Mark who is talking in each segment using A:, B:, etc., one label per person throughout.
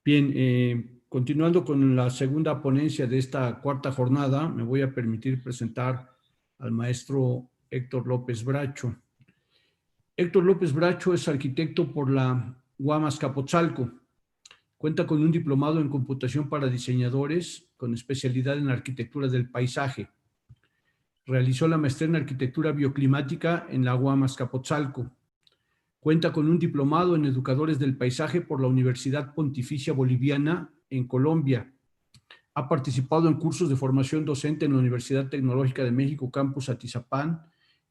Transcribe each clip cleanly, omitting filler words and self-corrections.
A: Bien, continuando con la segunda ponencia de esta cuarta jornada, me voy a permitir presentar al maestro Héctor López Bracho. Héctor López Bracho es arquitecto por la UAM Azcapotzalco. Cuenta con un diplomado en computación para diseñadores con especialidad en arquitectura del paisaje. Realizó la maestría en arquitectura bioclimática en la UAM Azcapotzalco. Cuenta con un diplomado en educadores del paisaje por la Universidad Pontificia Boliviana en Colombia. Ha participado en cursos de formación docente en la Universidad Tecnológica de México, Campus Atizapán,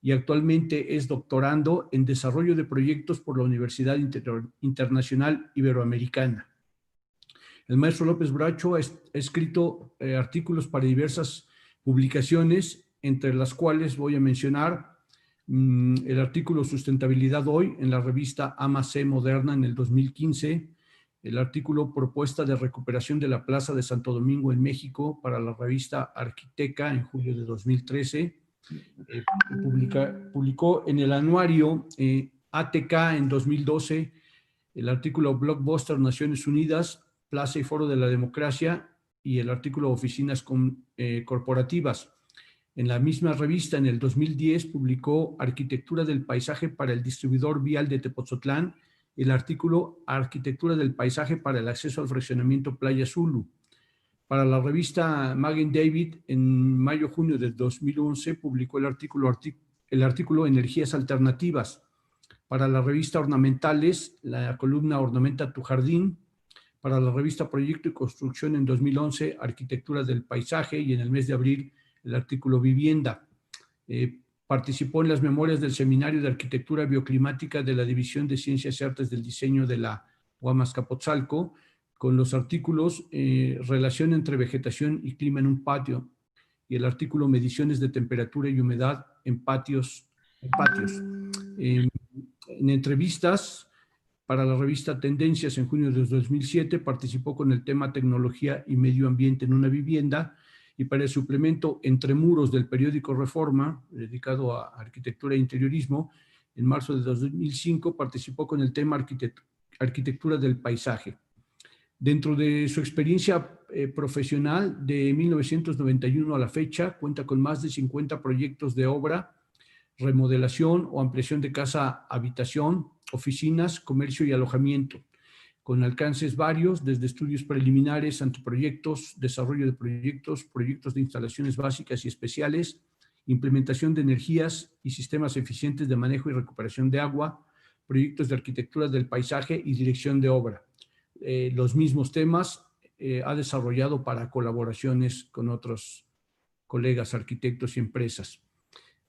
A: y actualmente es doctorando en desarrollo de proyectos por la Universidad Internacional Iberoamericana. El maestro López Bracho ha escrito artículos para diversas publicaciones, entre las cuales voy a mencionar el artículo Sustentabilidad Hoy en la revista AMAC Moderna en el 2015, el artículo Propuesta de recuperación de la Plaza de Santo Domingo en México para la revista Arquiteca en julio de 2013, publicó en el anuario ATK en 2012 el artículo Blockbuster Naciones Unidas, Plaza y Foro de la Democracia y el artículo Oficinas Corporativas. En la misma revista, en el 2010, publicó Arquitectura del Paisaje para el Distribuidor Vial de Tepoztlán, el artículo Arquitectura del Paisaje para el Acceso al Fraccionamiento Playa Zulu. Para la revista Magen David, en mayo-junio de 2011, publicó el artículo Energías Alternativas. Para la revista Ornamentales, la columna Ornamenta tu Jardín. Para la revista Proyecto y Construcción en 2011, Arquitectura del Paisaje, y en el mes de abril, el artículo Vivienda. Participó en las memorias del Seminario de Arquitectura Bioclimática de la División de Ciencias y Artes del Diseño de la UAM Azcapotzalco, con los artículos Relación entre vegetación y clima en un patio, y el artículo Mediciones de temperatura y humedad en patios. En entrevistas para la revista Tendencias en junio de 2007, participó con el tema Tecnología y Medio Ambiente en una vivienda, y para el suplemento Entre Muros del periódico Reforma, dedicado a arquitectura e interiorismo, en marzo de 2005 participó con el tema Arquitectura del Paisaje. Dentro de su experiencia profesional de 1991 a la fecha, cuenta con más de 50 proyectos de obra, remodelación o ampliación de casa, habitación, oficinas, comercio y alojamiento, con alcances varios, desde estudios preliminares, anteproyectos, desarrollo de proyectos, proyectos de instalaciones básicas y especiales, implementación de energías y sistemas eficientes de manejo y recuperación de agua, proyectos de arquitectura del paisaje y dirección de obra. Los mismos temas ha desarrollado para colaboraciones con otros colegas arquitectos y empresas.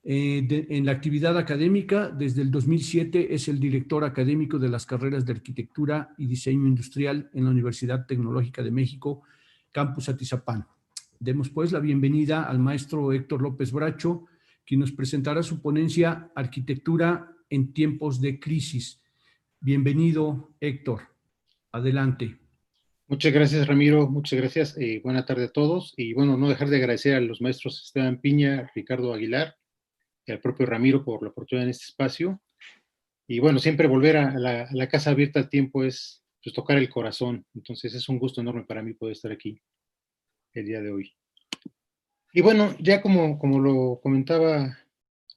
A: En la actividad académica, desde el 2007 es el director académico de las carreras de Arquitectura y Diseño Industrial en la Universidad Tecnológica de México, Campus Atizapán. Demos pues la bienvenida al maestro Héctor López Bracho, quien nos presentará su ponencia Arquitectura en tiempos de crisis. Bienvenido, Héctor. Adelante.
B: Muchas gracias, Ramiro. Muchas gracias. Buena tarde a todos. Y bueno, no dejar de agradecer a los maestros Esteban Piña, Ricardo Aguilar y al propio Ramiro por la oportunidad en este espacio. Y bueno, siempre volver a la casa abierta al tiempo es pues, tocar el corazón. Entonces es un gusto enorme para mí poder estar aquí el día de hoy. Y bueno, ya como lo comentaba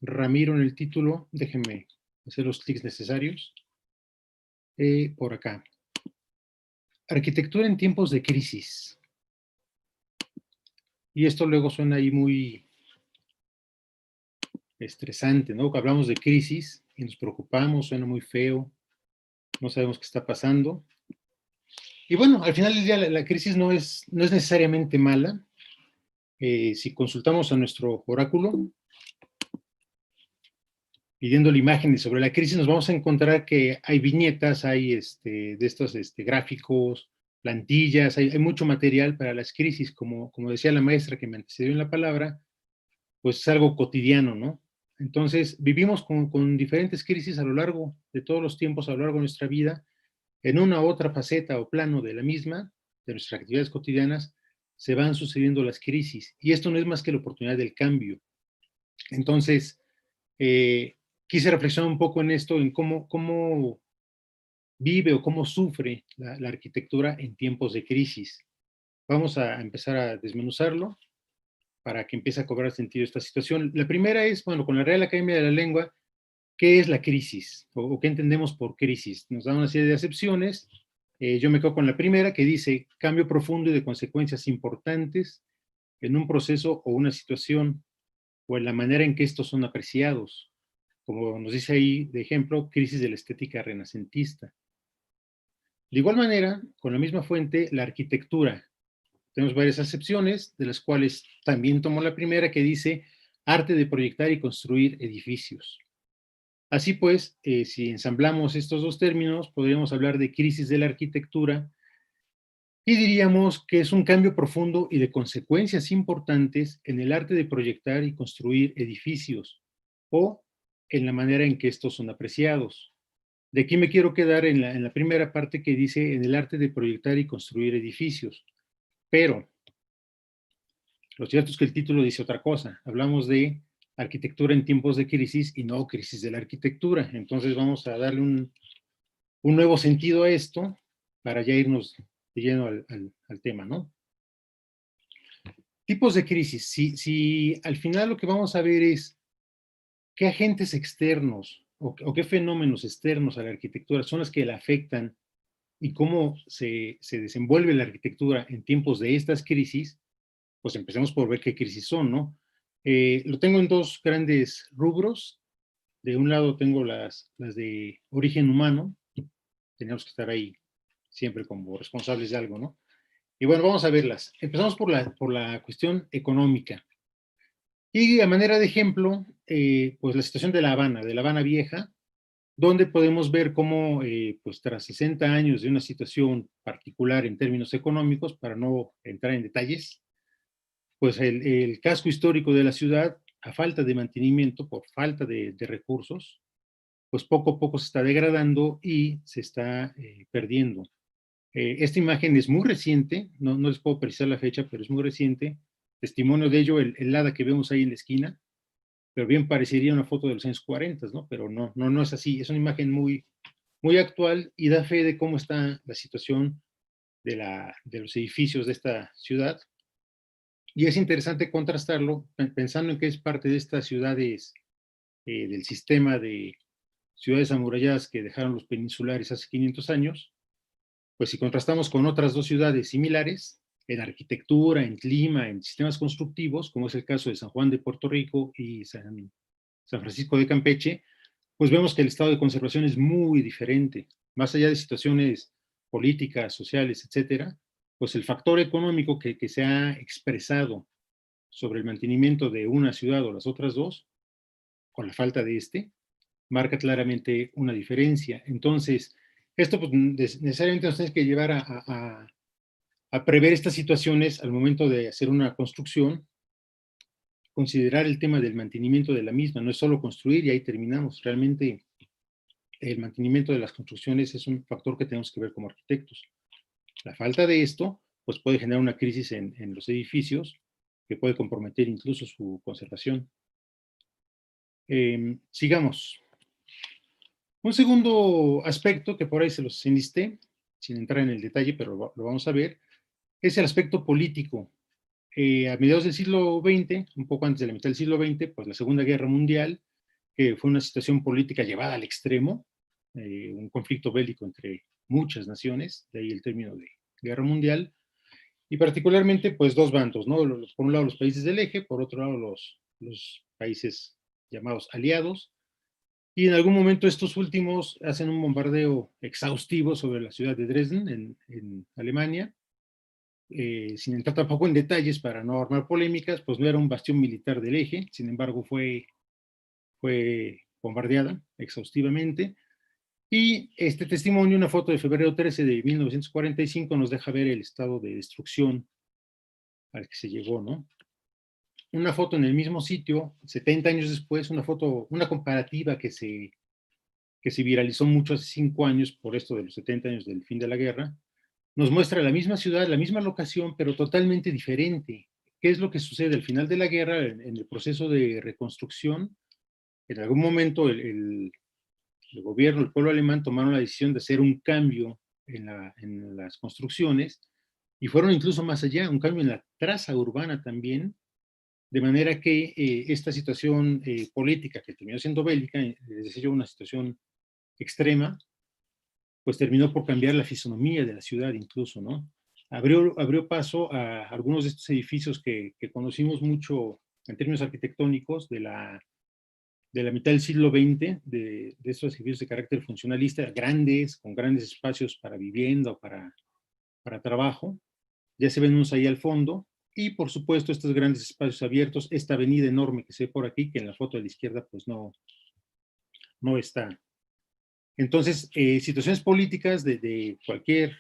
B: Ramiro en el título, déjenme hacer los clics necesarios. Por acá. Arquitectura en tiempos de crisis. Y esto luego suena ahí muy estresante, ¿no? Hablamos de crisis y nos preocupamos, suena muy feo, no sabemos qué está pasando. Y bueno, al final del día la crisis no es necesariamente mala. Si consultamos a nuestro oráculo, pidiéndole imágenes sobre la crisis, nos vamos a encontrar que hay viñetas, hay de estos gráficos, plantillas, hay mucho material para las crisis, como decía la maestra que me antecedió en la palabra, pues es algo cotidiano, ¿no? Entonces, vivimos con diferentes crisis a lo largo de todos los tiempos, a lo largo de nuestra vida, en una u otra faceta o plano de la misma, de nuestras actividades cotidianas, se van sucediendo las crisis. Y esto no es más que la oportunidad del cambio. Entonces, quise reflexionar un poco en esto, en cómo vive o cómo sufre la arquitectura en tiempos de crisis. Vamos a empezar a desmenuzarlo para que empiece a cobrar sentido esta situación. La primera es, bueno, con la Real Academia de la Lengua, ¿qué es la crisis? ¿O qué entendemos por crisis? Nos da una serie de acepciones. Yo me quedo con la primera, que dice cambio profundo y de consecuencias importantes en un proceso o una situación, o en la manera en que estos son apreciados. Como nos dice ahí, de ejemplo, crisis de la estética renacentista. De igual manera, con la misma fuente, la arquitectura. Tenemos varias acepciones, de las cuales también tomo la primera, que dice arte de proyectar y construir edificios. Así pues, si ensamblamos estos dos términos, podríamos hablar de crisis de la arquitectura y diríamos que es un cambio profundo y de consecuencias importantes en el arte de proyectar y construir edificios o en la manera en que estos son apreciados. De aquí me quiero quedar en la primera parte que dice en el arte de proyectar y construir edificios. Pero lo cierto es que el título dice otra cosa. Hablamos de arquitectura en tiempos de crisis y no crisis de la arquitectura. Entonces vamos a darle un nuevo sentido a esto para ya irnos de lleno al tema, ¿no? Tipos de crisis. Si al final lo que vamos a ver es qué agentes externos o qué fenómenos externos a la arquitectura son los que la afectan y cómo se desenvuelve la arquitectura en tiempos de estas crisis, pues empecemos por ver qué crisis son, ¿no? Lo tengo en dos grandes rubros. De un lado tengo las de origen humano, tenemos que estar ahí siempre como responsables de algo, ¿no? Y bueno, vamos a verlas. Empezamos por la cuestión económica. Y a manera de ejemplo, pues la situación de La Habana Vieja, donde podemos ver cómo, pues tras 60 años de una situación particular en términos económicos, para no entrar en detalles, pues el casco histórico de la ciudad, a falta de mantenimiento, por falta de recursos, pues poco a poco se está degradando y se está perdiendo. Esta imagen es muy reciente, no les puedo precisar la fecha, pero es muy reciente. Testimonio de ello, el hada que vemos ahí en la esquina, pero bien parecería una foto de los años 40, ¿no? Pero no es así. Es una imagen muy actual y da fe de cómo está la situación de los edificios de esta ciudad. Y es interesante contrastarlo pensando en que es parte de estas ciudades del sistema de ciudades amuralladas que dejaron los peninsulares hace 500 años, pues si contrastamos con otras dos ciudades similares, en arquitectura, en clima, en sistemas constructivos, como es el caso de San Juan de Puerto Rico y San Francisco de Campeche, pues vemos que el estado de conservación es muy diferente. Más allá de situaciones políticas, sociales, etcétera, pues el factor económico que se ha expresado sobre el mantenimiento de una ciudad o las otras dos, con la falta de este, marca claramente una diferencia. Entonces, esto pues, necesariamente nos tiene que llevar a prever estas situaciones al momento de hacer una construcción, considerar el tema del mantenimiento de la misma, no es solo construir y ahí terminamos. Realmente el mantenimiento de las construcciones es un factor que tenemos que ver como arquitectos. La falta de esto pues puede generar una crisis en los edificios que puede comprometer incluso su conservación. Sigamos. Un segundo aspecto que por ahí se los enlisté, sin entrar en el detalle, pero lo vamos a ver, es el aspecto político. A mediados del siglo XX, un poco antes de la mitad del siglo XX, pues la Segunda Guerra Mundial, que fue una situación política llevada al extremo, un conflicto bélico entre muchas naciones, de ahí el término de guerra mundial, y particularmente pues dos bandos, ¿no? Por un lado los países del eje, por otro lado los países llamados aliados, y en algún momento estos últimos hacen un bombardeo exhaustivo sobre la ciudad de Dresden, en Alemania, sin entrar tampoco en detalles para no armar polémicas, pues no era un bastión militar del eje, sin embargo fue bombardeada exhaustivamente. Y este testimonio, una foto de febrero 13 de 1945, nos deja ver el estado de destrucción al que se llegó, ¿no? Una foto en el mismo sitio, 70 años después, una foto, una comparativa que se viralizó mucho hace 5 años por esto de los 70 años del fin de la guerra, nos muestra la misma ciudad, la misma locación, pero totalmente diferente. ¿Qué es lo que sucede al final de la guerra en el proceso de reconstrucción? En algún momento el gobierno, el pueblo alemán tomaron la decisión de hacer un cambio en las construcciones y fueron incluso más allá, un cambio en la traza urbana también, de manera que esta situación política que terminó siendo bélica, es decir, una situación extrema, pues terminó por cambiar la fisonomía de la ciudad incluso, ¿no? Abrió paso a algunos de estos edificios que conocimos mucho en términos arquitectónicos de la mitad del siglo XX, de estos edificios de carácter funcionalista, grandes, con grandes espacios para vivienda o para trabajo. Ya se ven unos ahí al fondo. Y por supuesto estos grandes espacios abiertos, esta avenida enorme que se ve por aquí, que en la foto de la izquierda pues no está. Entonces, situaciones políticas de cualquier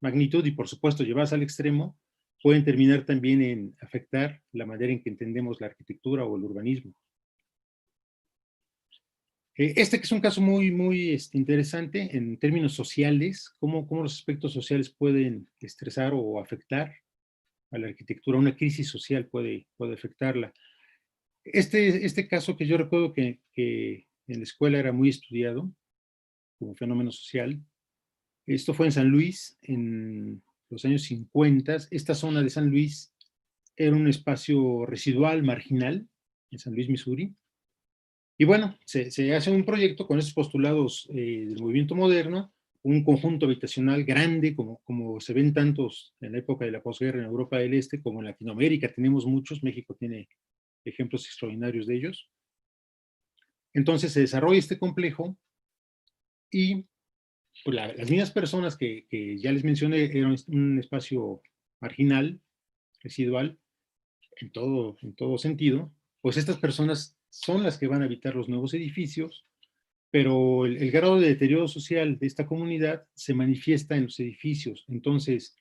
B: magnitud y por supuesto llevadas al extremo, pueden terminar también en afectar la manera en que entendemos la arquitectura o el urbanismo. Este que es un caso muy interesante en términos sociales, cómo los aspectos sociales pueden estresar o afectar a la arquitectura, una crisis social puede afectarla. Este caso que yo recuerdo que en la escuela era muy estudiado como fenómeno social, esto fue en San Luis en los años 50. Esta zona de San Luis era un espacio residual, marginal, en San Luis, Missouri. Y bueno, se hace un proyecto con esos postulados del movimiento moderno, un conjunto habitacional grande, como se ven tantos en la época de la posguerra en Europa del Este, como en Latinoamérica tenemos muchos, México tiene ejemplos extraordinarios de ellos. Entonces se desarrolla este complejo y pues, las mismas personas que ya les mencioné eran un espacio marginal, residual, en todo sentido, pues estas personas son las que van a habitar los nuevos edificios, pero el grado de deterioro social de esta comunidad se manifiesta en los edificios. Entonces,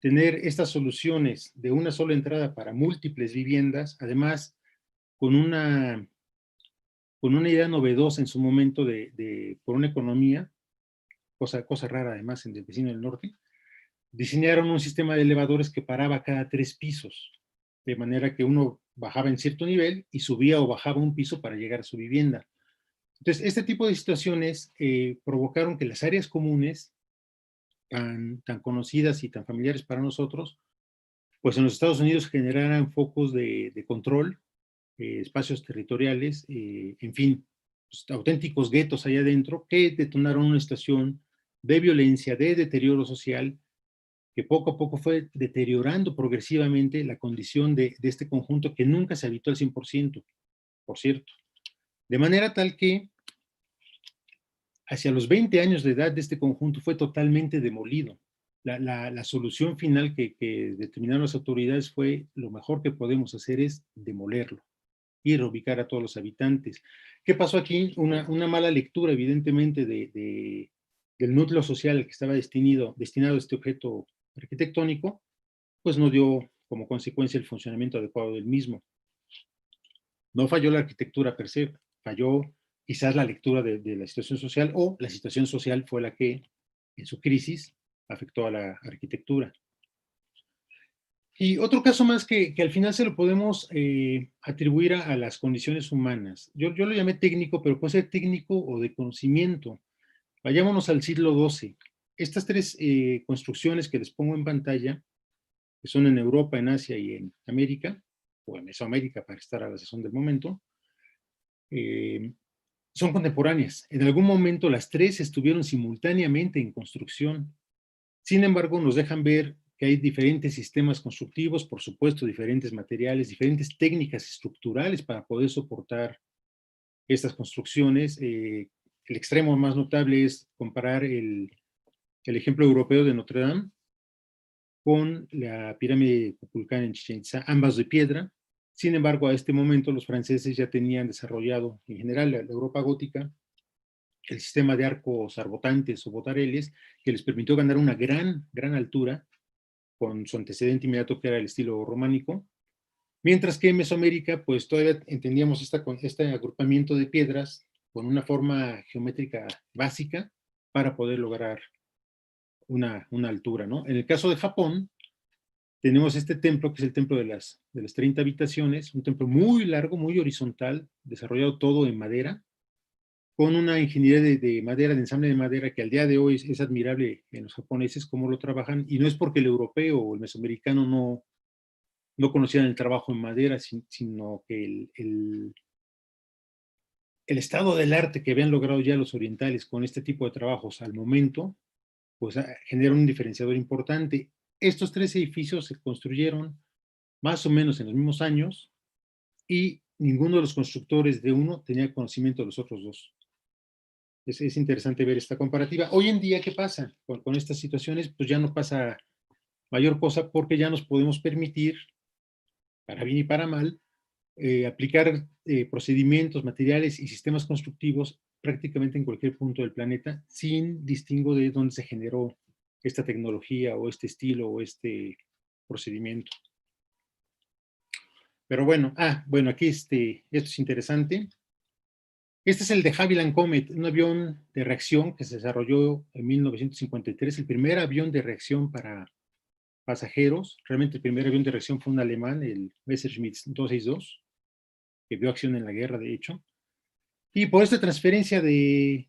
B: tener estas soluciones de una sola entrada para múltiples viviendas, además con una idea novedosa en su momento por una economía, cosa rara además en el vecino del norte, diseñaron un sistema de elevadores que paraba cada 3 pisos, de manera que uno bajaba en cierto nivel y subía o bajaba un piso para llegar a su vivienda. Entonces, este tipo de situaciones provocaron que las áreas comunes, tan conocidas y tan familiares para nosotros, pues en los Estados Unidos generaran focos de control, espacios territoriales, en fin, pues, auténticos guetos allá adentro que detonaron una situación de violencia, de deterioro social, que poco a poco fue deteriorando progresivamente la condición de este conjunto que nunca se habitó al 100%, por cierto. De manera tal que hacia los 20 años de edad de este conjunto fue totalmente demolido. La solución final que determinaron las autoridades fue: lo mejor que podemos hacer es demolerlo y reubicar a todos los habitantes. ¿Qué pasó aquí? Una mala lectura, evidentemente, del núcleo social al que estaba destinado este objeto arquitectónico, pues no dio como consecuencia el funcionamiento adecuado del mismo. No falló la arquitectura per se, falló quizás la lectura de la situación social, o la situación social fue la que, en su crisis, afectó a la arquitectura. Y otro caso más que al final se lo podemos atribuir a las condiciones humanas. Yo lo llamé técnico, pero puede ser técnico o de conocimiento. Vayámonos al siglo XII. Estas 3 construcciones que les pongo en pantalla, que son en Europa, en Asia y en América, o en Mesoamérica para estar a la sazón del momento, son contemporáneas. En algún momento las 3 estuvieron simultáneamente en construcción. Sin embargo, nos dejan ver que hay diferentes sistemas constructivos, por supuesto, diferentes materiales, diferentes técnicas estructurales para poder soportar estas construcciones. El extremo más notable es comparar el ejemplo europeo de Notre Dame con la pirámide Kukulcán en Chichén Itzá, ambas de piedra. Sin embargo, a este momento los franceses ya tenían desarrollado, en general, la Europa gótica, el sistema de arcos arbotantes o botareles, que les permitió ganar una gran altura, con su antecedente inmediato que era el estilo románico, mientras que en Mesoamérica pues todavía entendíamos este agrupamiento de piedras con una forma geométrica básica para poder lograr una altura, ¿no? En el caso de Japón, tenemos este templo, que es el templo de las 30 habitaciones, un templo muy largo, muy horizontal, desarrollado todo en madera, con una ingeniería de madera, de ensamble de madera, que al día de hoy es admirable en los japoneses cómo lo trabajan, y no es porque el europeo o el mesoamericano no conocían el trabajo en madera, sino que el estado del arte que habían logrado ya los orientales con este tipo de trabajos al momento, pues genera un diferenciador importante. Estos 3 edificios se construyeron más o menos en los mismos años y ninguno de los constructores de uno tenía conocimiento de los otros dos. Es interesante ver esta comparativa. Hoy en día, ¿qué pasa? Con estas situaciones, pues ya no pasa mayor cosa porque ya nos podemos permitir, para bien y para mal, aplicar procedimientos, materiales y sistemas constructivos prácticamente en cualquier punto del planeta sin distingo de dónde se generó esta tecnología o este estilo o este procedimiento. Pero bueno, bueno, aquí esto es interesante. Este es el de Havilland Comet, un avión de reacción que se desarrolló en 1953, el primer avión de reacción para pasajeros. Realmente el primer avión de reacción fue un alemán, el Messerschmitt 262, que vio acción en la guerra, de hecho. Y por esta transferencia de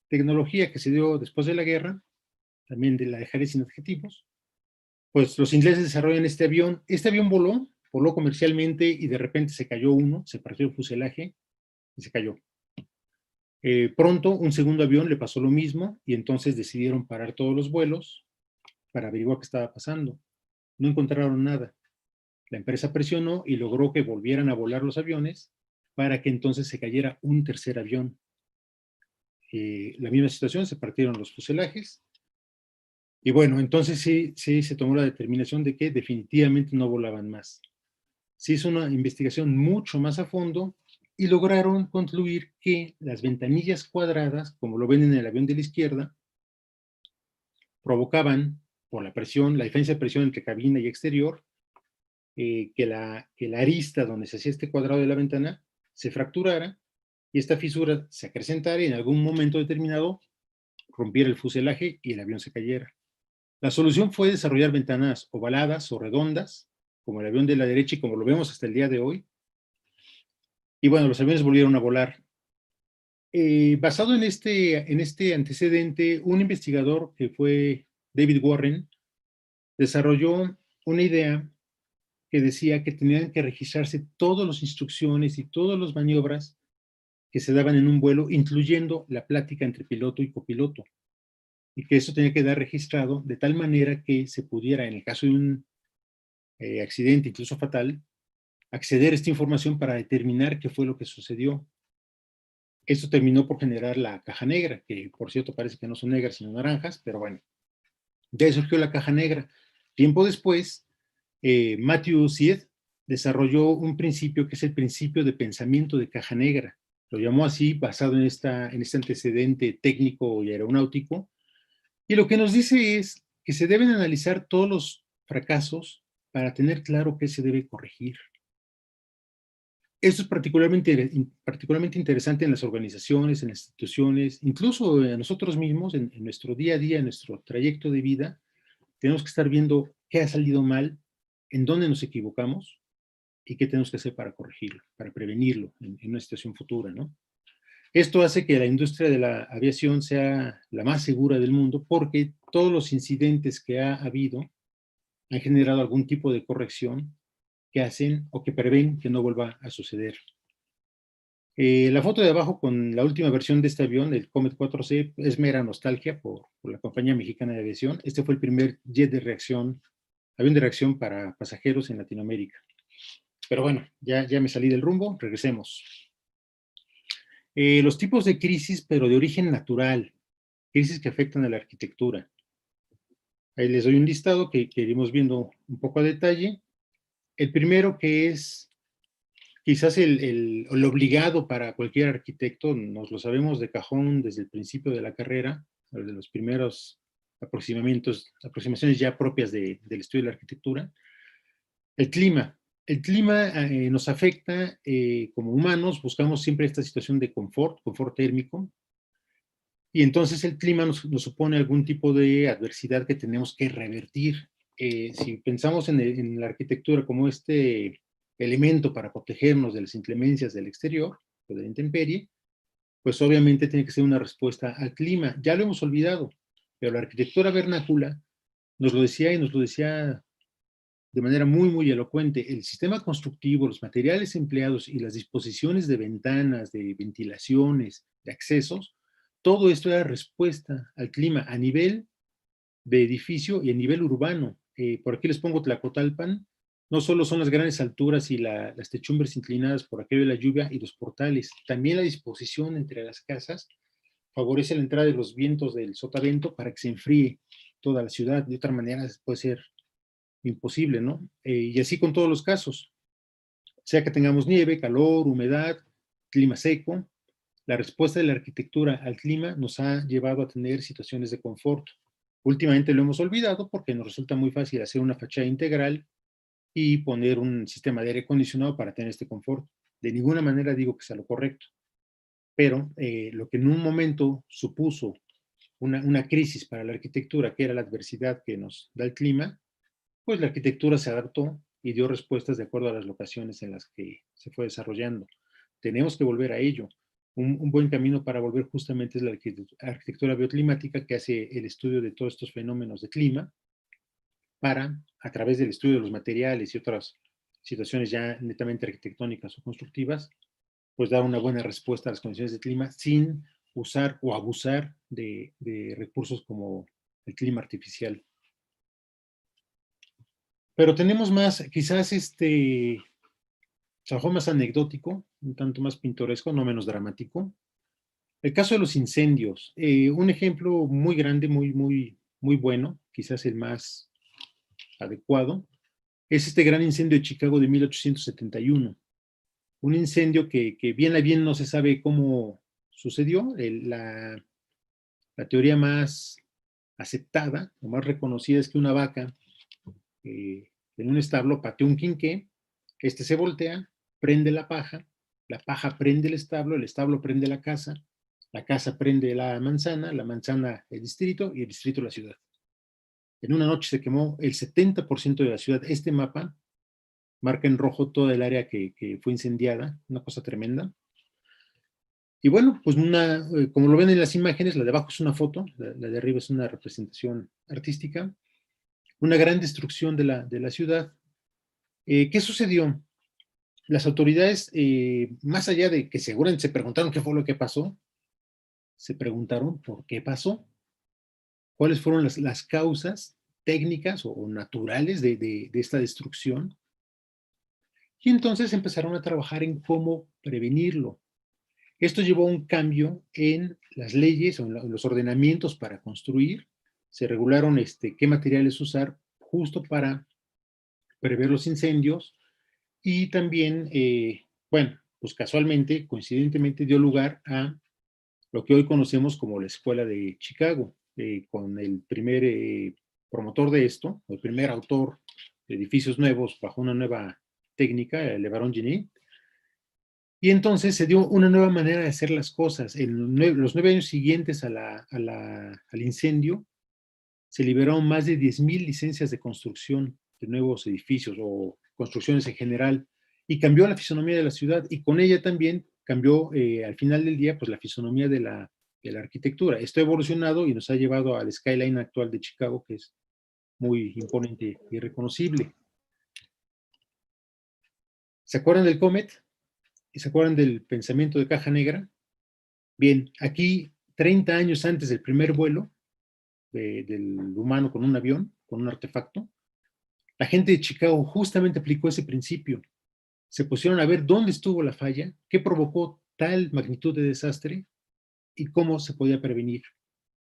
B: tecnología que se dio después de la guerra, también la dejaré sin adjetivos, pues los ingleses desarrollan este avión. Este avión voló comercialmente y de repente se cayó uno, se partió el fuselaje y se cayó. Pronto un segundo avión le pasó lo mismo y entonces decidieron parar todos los vuelos para averiguar qué estaba pasando. No encontraron nada. La empresa presionó y logró que volvieran a volar los aviones para que entonces se cayera un tercer avión. La misma situación, se partieron los fuselajes y bueno, entonces sí se tomó la determinación de que definitivamente no volaban más. Se hizo una investigación mucho más a fondo y lograron concluir que las ventanillas cuadradas, como lo ven en el avión de la izquierda, provocaban, por la presión, la diferencia de presión entre cabina y exterior, que la arista donde se hacía este cuadrado de la ventana se fracturara y esta fisura se acrecentara y en algún momento determinado rompiera el fuselaje y el avión se cayera. La solución fue desarrollar ventanas ovaladas o redondas, como el avión de la derecha y como lo vemos hasta el día de hoy. Y bueno, los aviones volvieron a volar. Basado en este antecedente, un investigador que fue David Warren desarrolló una idea que decía que tenían que registrarse todas las instrucciones y todas las maniobras que se daban en un vuelo, incluyendo la plática entre piloto y copiloto, y que eso tenía que quedar registrado de tal manera que se pudiera, en el caso de un accidente incluso fatal, acceder a esta información para determinar qué fue lo que sucedió. Esto terminó por generar la caja negra, que por cierto parece que no son negras sino naranjas, pero bueno, de ahí surgió la caja negra. Tiempo después, Matthew Syed desarrolló un principio que es el principio de pensamiento de caja negra. Lo llamó así, basado en este antecedente técnico y aeronáutico. Y lo que nos dice es que se deben analizar todos los fracasos para tener claro qué se debe corregir. Esto es particularmente interesante en las organizaciones, en las instituciones, incluso a nosotros mismos, en nuestro día a día, en nuestro trayecto de vida. Tenemos que estar viendo qué ha salido mal, en dónde nos equivocamos y qué tenemos que hacer para corregirlo, para prevenirlo en una situación futura, ¿no? Esto hace que la industria de la aviación sea la más segura del mundo porque todos los incidentes que ha habido han generado algún tipo de corrección que hacen o que prevén que no vuelva a suceder. La foto de abajo con la última versión de este avión, el Comet 4C, es mera nostalgia por la compañía mexicana de aviación. Este fue el primer jet de reacción, avión de reacción para pasajeros en Latinoamérica. Pero bueno, ya me salí del rumbo, regresemos. Los tipos de crisis, pero de origen natural, crisis que afectan a la arquitectura. Ahí les doy un listado que iremos viendo un poco a detalle. El primero, que es quizás el obligado para cualquier arquitecto, nos lo sabemos de cajón desde el principio de la carrera, de los primeros aproximaciones ya propias del estudio de la arquitectura. El clima. El clima nos afecta como humanos, buscamos siempre esta situación de confort térmico, y entonces el clima nos supone algún tipo de adversidad que tenemos que revertir. Si pensamos en la arquitectura como este elemento para protegernos de las inclemencias del exterior o de la intemperie, pues obviamente tiene que ser una respuesta al clima. Ya lo hemos olvidado, pero la arquitectura vernácula nos lo decía y nos lo decía de manera muy, muy elocuente. El sistema constructivo, los materiales empleados y las disposiciones de ventanas, de ventilaciones, de accesos, todo esto era respuesta al clima a nivel de edificio y a nivel urbano. Por aquí les pongo Tlacotalpan. No solo son las grandes alturas y las techumbres inclinadas por aquello de la lluvia y los portales, también la disposición entre las casas favorece la entrada de los vientos del sotavento para que se enfríe toda la ciudad. De otra manera puede ser imposible, ¿no? Y así con todos los casos, sea que tengamos nieve, calor, humedad, clima seco, la respuesta de la arquitectura al clima nos ha llevado a tener situaciones de confort. Últimamente lo hemos olvidado porque nos resulta muy fácil hacer una fachada integral y poner un sistema de aire acondicionado para tener este confort. De ninguna manera digo que sea lo correcto, pero lo que en un momento supuso una crisis para la arquitectura, que era la adversidad que nos da el clima, pues la arquitectura se adaptó y dio respuestas de acuerdo a las locaciones en las que se fue desarrollando. Tenemos que volver a ello. Un buen camino para volver justamente es la arquitectura bioclimática, que hace el estudio de todos estos fenómenos de clima para, a través del estudio de los materiales y otras situaciones ya netamente arquitectónicas o constructivas, pues dar una buena respuesta a las condiciones de clima sin usar o abusar de recursos como el clima artificial. Pero tenemos más, quizás trabajo más anecdótico, un tanto más pintoresco, no menos dramático. El caso de los incendios, un ejemplo muy grande, muy bueno, quizás el más adecuado, es este gran incendio de Chicago de 1871. Un incendio que bien a bien no se sabe cómo sucedió. La teoría más aceptada o más reconocida es que una vaca en un establo pateó un quinqué, este se voltea, prende la paja prende el establo prende la casa prende la manzana el distrito y el distrito la ciudad. En una noche se quemó el 70% de la ciudad. Este mapa marca en rojo toda el área que fue incendiada, una cosa tremenda. Y bueno, pues como lo ven en las imágenes, la de abajo es una foto, la de arriba es una representación artística, una gran destrucción de la ciudad. ¿Qué sucedió? Las autoridades, más allá de que seguramente se preguntaron qué fue lo que pasó, se preguntaron por qué pasó, cuáles fueron las causas técnicas o naturales de esta destrucción, y entonces empezaron a trabajar en cómo prevenirlo. Esto llevó a un cambio en las leyes o en los ordenamientos para construir. Se regularon qué materiales usar justo para prever los incendios y también, bueno, pues casualmente, coincidentemente dio lugar a lo que hoy conocemos como la Escuela de Chicago, con el primer promotor de esto, el primer autor de edificios nuevos bajo una nueva técnica, Le Baron Genet. Y entonces se dio una nueva manera de hacer las cosas. En los 9 años siguientes al incendio, se liberaron más de 10,000 licencias de construcción de nuevos edificios o construcciones en general, y cambió la fisonomía de la ciudad, y con ella también cambió al final del día pues la fisonomía de la arquitectura. Esto ha evolucionado y nos ha llevado al skyline actual de Chicago, que es muy imponente y reconocible. ¿Se acuerdan del Comet? ¿Y se acuerdan del pensamiento de caja negra? Bien, aquí 30 años antes del primer vuelo del humano con un avión, con un artefacto, la gente de Chicago justamente aplicó ese principio. Se pusieron a ver dónde estuvo la falla, qué provocó tal magnitud de desastre y cómo se podía prevenir.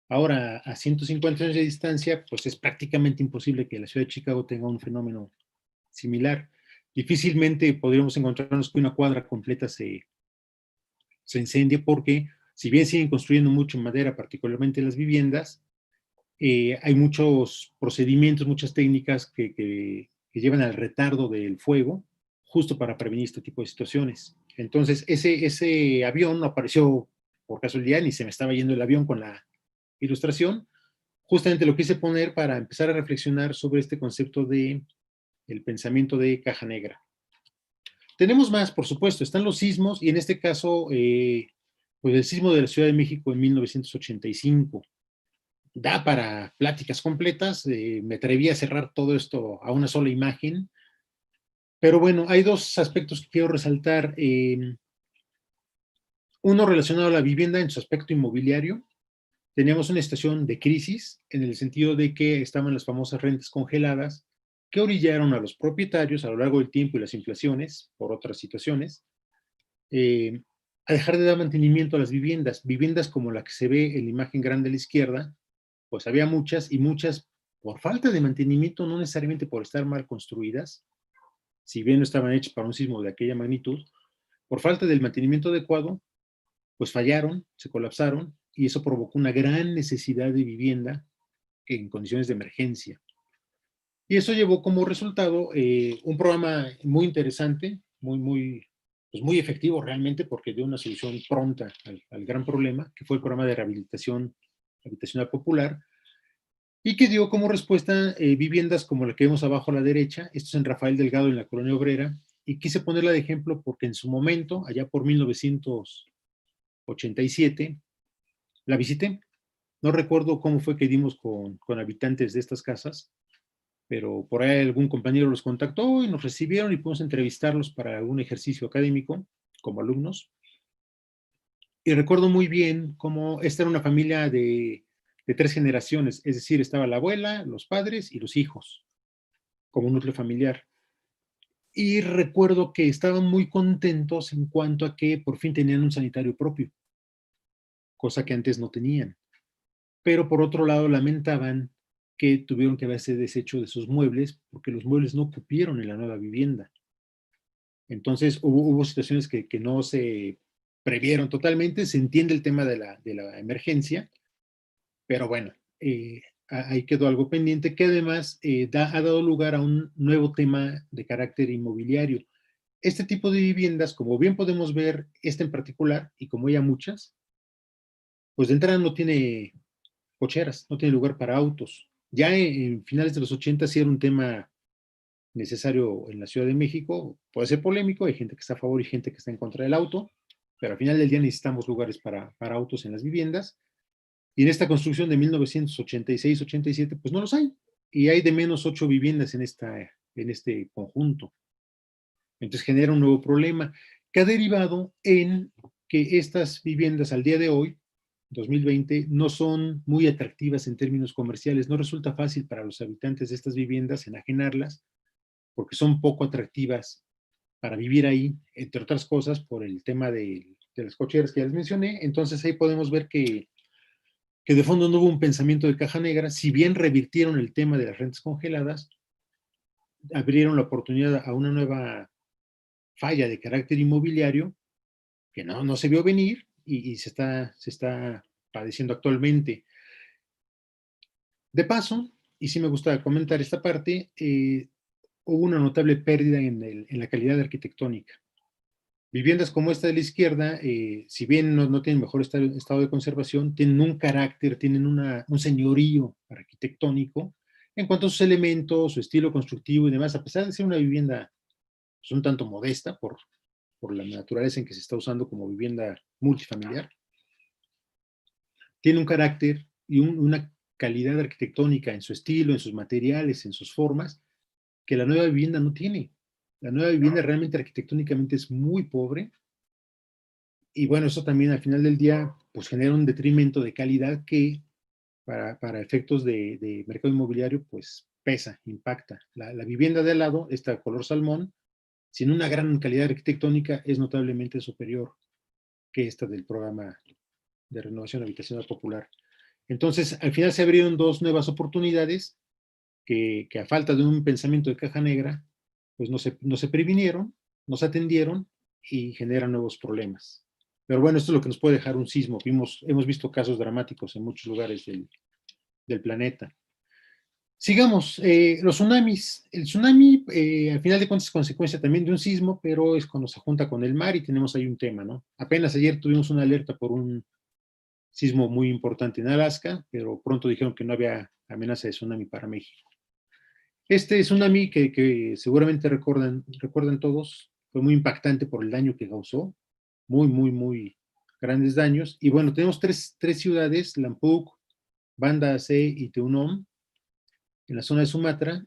B: Ahora, a 150 años de distancia, pues es prácticamente imposible que la ciudad de Chicago tenga un fenómeno similar. Difícilmente podríamos encontrarnos que una cuadra completa se incendie, porque si bien siguen construyendo mucho en madera, particularmente en las viviendas, hay muchos procedimientos, muchas técnicas que llevan al retardo del fuego, justo para prevenir este tipo de situaciones. Entonces, ese avión no apareció por casualidad, ni se me estaba yendo el avión con la ilustración. Justamente lo quise poner para empezar a reflexionar sobre este concepto de el pensamiento de caja negra. Tenemos más, por supuesto, están los sismos, y en este caso Pues el sismo de la Ciudad de México en 1985. Da para pláticas completas, me atreví a cerrar todo esto a una sola imagen, pero bueno, hay dos aspectos que quiero resaltar. Uno relacionado a la vivienda en su aspecto inmobiliario. Teníamos una situación de crisis en el sentido de que estaban las famosas rentas congeladas que orillaron a los propietarios a lo largo del tiempo y las inflaciones por otras situaciones eh, a dejar de dar mantenimiento a las viviendas. Viviendas como la que se ve en la imagen grande a la izquierda, pues había muchas y muchas por falta de mantenimiento, no necesariamente por estar mal construidas, si bien no estaban hechas para un sismo de aquella magnitud, por falta del mantenimiento adecuado, pues fallaron, se colapsaron y eso provocó una gran necesidad de vivienda en condiciones de emergencia. Y eso llevó como resultado un programa muy interesante, pues muy efectivo realmente, porque dio una solución pronta al gran problema, que fue el programa de rehabilitación habitacional popular, y que dio como respuesta viviendas como la que vemos abajo a la derecha, esto es en Rafael Delgado en la Colonia Obrera, y quise ponerla de ejemplo porque en su momento, allá por 1987, la visité. No recuerdo cómo fue que dimos con habitantes de estas casas, pero por ahí algún compañero los contactó y nos recibieron y pudimos entrevistarlos para algún ejercicio académico como alumnos. Y recuerdo muy bien cómo esta era una familia de 3 generaciones, es decir, estaba la abuela, los padres y los hijos, como un núcleo familiar. Y recuerdo que estaban muy contentos en cuanto a que por fin tenían un sanitario propio, cosa que antes no tenían. Pero por otro lado lamentaban que tuvieron que haberse deshecho de sus muebles porque los muebles no cupieron en la nueva vivienda. Entonces hubo situaciones que no se previeron totalmente, se entiende el tema de la emergencia, pero bueno, ahí quedó algo pendiente que además ha dado lugar a un nuevo tema de carácter inmobiliario. Este tipo de viviendas, como bien podemos ver, esta en particular, y como ya muchas, pues de entrada no tiene cocheras, no tiene lugar para autos. Ya en finales de los 80 sí era un tema necesario en la Ciudad de México, puede ser polémico, hay gente que está a favor y gente que está en contra del auto, pero al final del día necesitamos lugares para autos en las viviendas. Y en esta construcción de 1986-87, pues no los hay. Y hay de menos 8 viviendas en este conjunto. Entonces genera un nuevo problema que ha derivado en que estas viviendas al día de hoy, 2020, no son muy atractivas en términos comerciales. No resulta fácil para los habitantes de estas viviendas enajenarlas porque son poco atractivas para vivir ahí, entre otras cosas, por el tema de las cocheras que ya les mencioné. Entonces ahí podemos ver que de fondo no hubo un pensamiento de caja negra, si bien revirtieron el tema de las rentas congeladas, abrieron la oportunidad a una nueva falla de carácter inmobiliario que no se vio venir y se está padeciendo actualmente. De paso, y sí me gusta comentar esta parte, hubo una notable pérdida en la calidad arquitectónica. Viviendas como esta de la izquierda, si bien no tienen mejor estado de conservación, tienen un carácter, tienen un señorío arquitectónico en cuanto a sus elementos, su estilo constructivo y demás, a pesar de ser una vivienda pues, un tanto modesta por la naturaleza en que se está usando como vivienda multifamiliar, tiene un carácter y una calidad arquitectónica en su estilo, en sus materiales, en sus formas, que la nueva vivienda no tiene. La nueva vivienda realmente arquitectónicamente es muy pobre y bueno, eso también al final del día pues genera un detrimento de calidad que para efectos de mercado inmobiliario pues pesa, impacta. La vivienda de al lado, esta color salmón, sin una gran calidad arquitectónica es notablemente superior que esta del programa de renovación habitacional popular. Entonces, al final se abrieron dos nuevas oportunidades que a falta de un pensamiento de caja negra, pues no se previnieron, no se atendieron y generan nuevos problemas. Pero bueno, esto es lo que nos puede dejar un sismo. Hemos visto casos dramáticos en muchos lugares del planeta. Sigamos, los tsunamis. El tsunami, al final de cuentas, es consecuencia también de un sismo, pero es cuando se junta con el mar y tenemos ahí un tema, ¿no? Apenas ayer tuvimos una alerta por un sismo muy importante en Alaska, pero pronto dijeron que no había amenaza de tsunami para México. Este tsunami que seguramente recuerdan todos, fue muy impactante por el daño que causó, muy grandes daños. Y bueno, tenemos tres ciudades, Lampuk, Banda Aceh y Teunom, en la zona de Sumatra,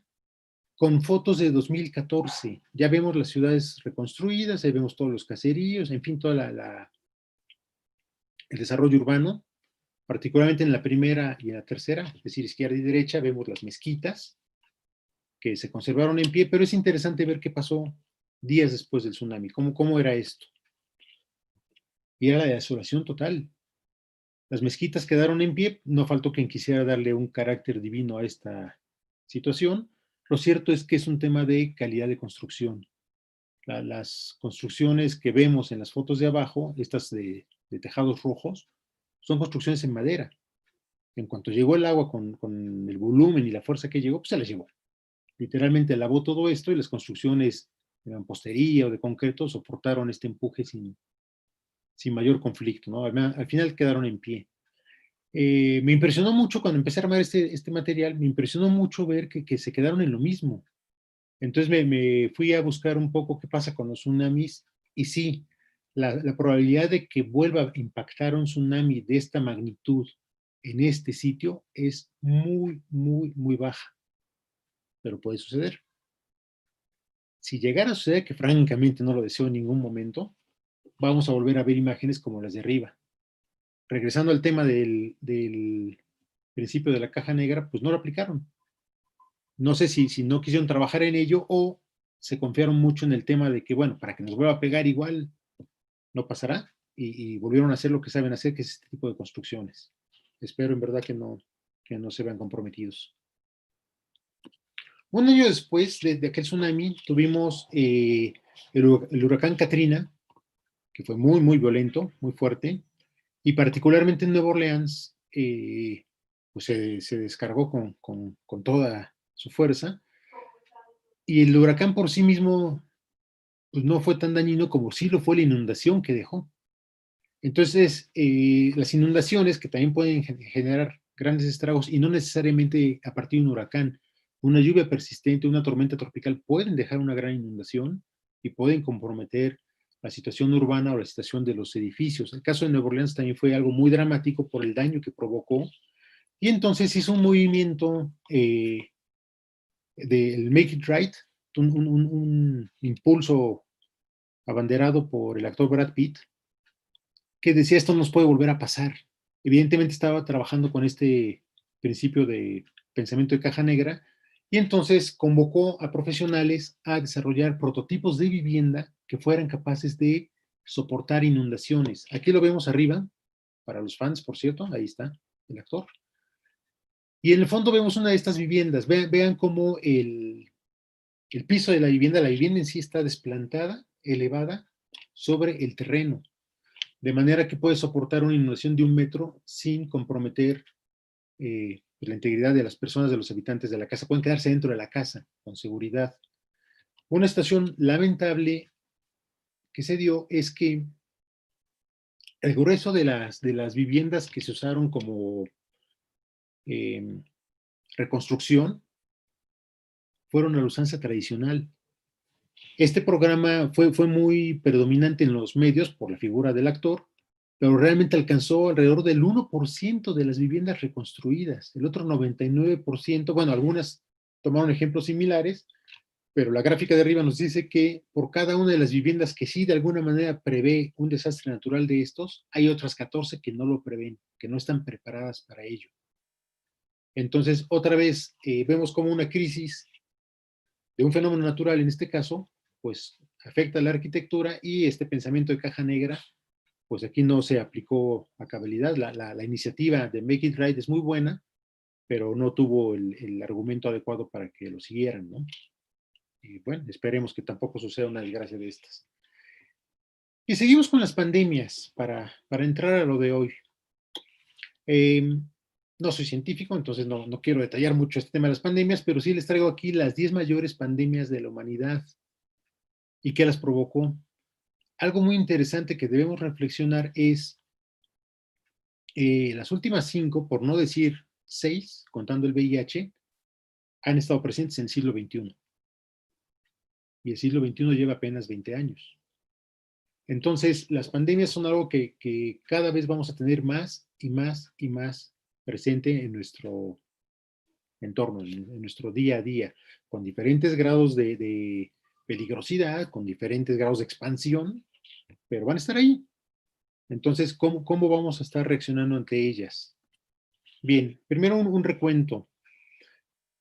B: con fotos de 2014. Ya vemos las ciudades reconstruidas, ahí vemos todos los caseríos, en fin, todo el desarrollo urbano, particularmente en la primera y en la tercera, es decir, izquierda y derecha, vemos las mezquitas que se conservaron en pie, pero es interesante ver qué pasó días después del tsunami, cómo era esto. Y era la desolación total. Las mezquitas quedaron en pie, no faltó quien quisiera darle un carácter divino a esta situación. Lo cierto es que es un tema de calidad de construcción. Las construcciones que vemos en las fotos de abajo, estas de tejados rojos, son construcciones en madera. En cuanto llegó el agua con el volumen y la fuerza que llegó, pues se las llevó. Literalmente lavó todo esto y las construcciones de mampostería o de concreto soportaron este empuje sin mayor conflicto, ¿no? Al final quedaron en pie. Me impresionó mucho cuando empecé a armar este material, me impresionó mucho ver que se quedaron en lo mismo. Entonces me fui a buscar un poco qué pasa con los tsunamis y sí, la probabilidad de que vuelva a impactar un tsunami de esta magnitud en este sitio es muy, muy, muy baja, pero puede suceder. Si llegara a suceder, que francamente no lo deseo en ningún momento, vamos a volver a ver imágenes como las de arriba. Regresando al tema del principio de la caja negra, pues no lo aplicaron. No sé si no quisieron trabajar en ello o se confiaron mucho en el tema de que, bueno, para que nos vuelva a pegar igual no pasará y volvieron a hacer lo que saben hacer, que es este tipo de construcciones. Espero en verdad que no se vean comprometidos. Un año después de aquel tsunami tuvimos el huracán Katrina, que fue muy, muy violento, muy fuerte, y particularmente en Nueva Orleans, pues se descargó con toda su fuerza, y el huracán por sí mismo pues no fue tan dañino como sí lo fue la inundación que dejó. Entonces, las inundaciones que también pueden generar grandes estragos y no necesariamente a partir de un huracán, una lluvia persistente, una tormenta tropical pueden dejar una gran inundación y pueden comprometer la situación urbana o la situación de los edificios. El caso de Nueva Orleans también fue algo muy dramático por el daño que provocó y entonces hizo un movimiento del Make It Right, un impulso abanderado por el actor Brad Pitt, que decía esto nos puede volver a pasar. Evidentemente estaba trabajando con este principio de pensamiento de caja negra y entonces convocó a profesionales a desarrollar prototipos de vivienda que fueran capaces de soportar inundaciones. Aquí lo vemos arriba, para los fans, por cierto, ahí está el actor. Y en el fondo vemos una de estas viviendas. Vean cómo el piso de la vivienda en sí está desplantada, elevada sobre el terreno, de manera que puede soportar una inundación de 1 metro sin comprometer la integridad de las personas, de los habitantes de la casa. Pueden quedarse dentro de la casa con seguridad. Una situación lamentable que se dio es que el grueso de las viviendas que se usaron como eh, reconstrucción fueron a la usanza tradicional. Este programa fue muy predominante en los medios por la figura del actor, pero realmente alcanzó alrededor del 1% de las viviendas reconstruidas. El otro 99%, bueno, algunas tomaron ejemplos similares, pero la gráfica de arriba nos dice que por cada una de las viviendas que sí de alguna manera prevé un desastre natural de estos, hay otras 14 que no lo prevén, que no están preparadas para ello. Entonces, otra vez, vemos como una crisis de un fenómeno natural, en este caso, pues afecta a la arquitectura y este pensamiento de caja negra, pues aquí no se aplicó a cabalidad. La iniciativa de Make It Right es muy buena, pero no tuvo el argumento adecuado para que lo siguieran, ¿no? Y bueno, esperemos que tampoco suceda una desgracia de estas. Y seguimos con las pandemias para entrar a lo de hoy. No soy científico, entonces no quiero detallar mucho este tema de las pandemias, pero sí les traigo aquí las 10 mayores pandemias de la humanidad y qué las provocó. Algo muy interesante que debemos reflexionar es las últimas 5, por no decir 6, contando el VIH, han estado presentes en el siglo XXI. Y el siglo XXI lleva apenas 20 años. Entonces, las pandemias son algo que cada vez vamos a tener más y más y más presente en nuestro entorno, en nuestro día a día, con diferentes grados de peligrosidad, con diferentes grados de expansión, pero van a estar ahí. Entonces, ¿cómo vamos a estar reaccionando ante ellas? Bien, primero un recuento,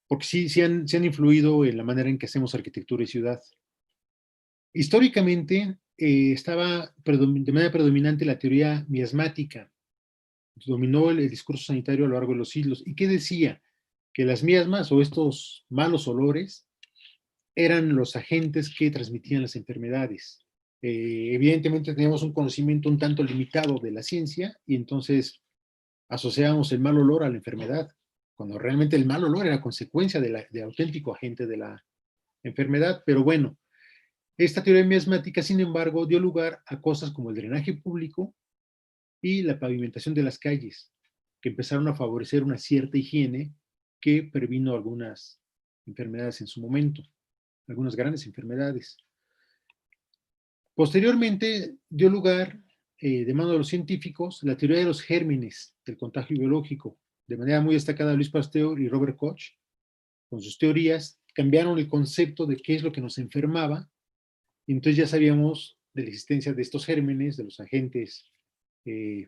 B: porque sí han influido en la manera en que hacemos arquitectura y ciudad. Históricamente estaba de manera predominante la teoría miasmática, dominó el discurso sanitario a lo largo de los siglos. ¿Y qué decía? Que las miasmas o estos malos olores eran los agentes que transmitían las enfermedades. Evidentemente teníamos un conocimiento un tanto limitado de la ciencia y entonces asociábamos el mal olor a la enfermedad, cuando realmente el mal olor era consecuencia de auténtico agente de la enfermedad. Pero bueno, esta teoría miasmática, sin embargo, dio lugar a cosas como el drenaje público y la pavimentación de las calles, que empezaron a favorecer una cierta higiene que previno algunas enfermedades en su momento, algunas grandes enfermedades. Posteriormente dio lugar, de mano de los científicos, la teoría de los gérmenes del contagio biológico. De manera muy destacada, Luis Pasteur y Robert Koch, con sus teorías, cambiaron el concepto de qué es lo que nos enfermaba, y entonces ya sabíamos de la existencia de estos gérmenes, de los agentes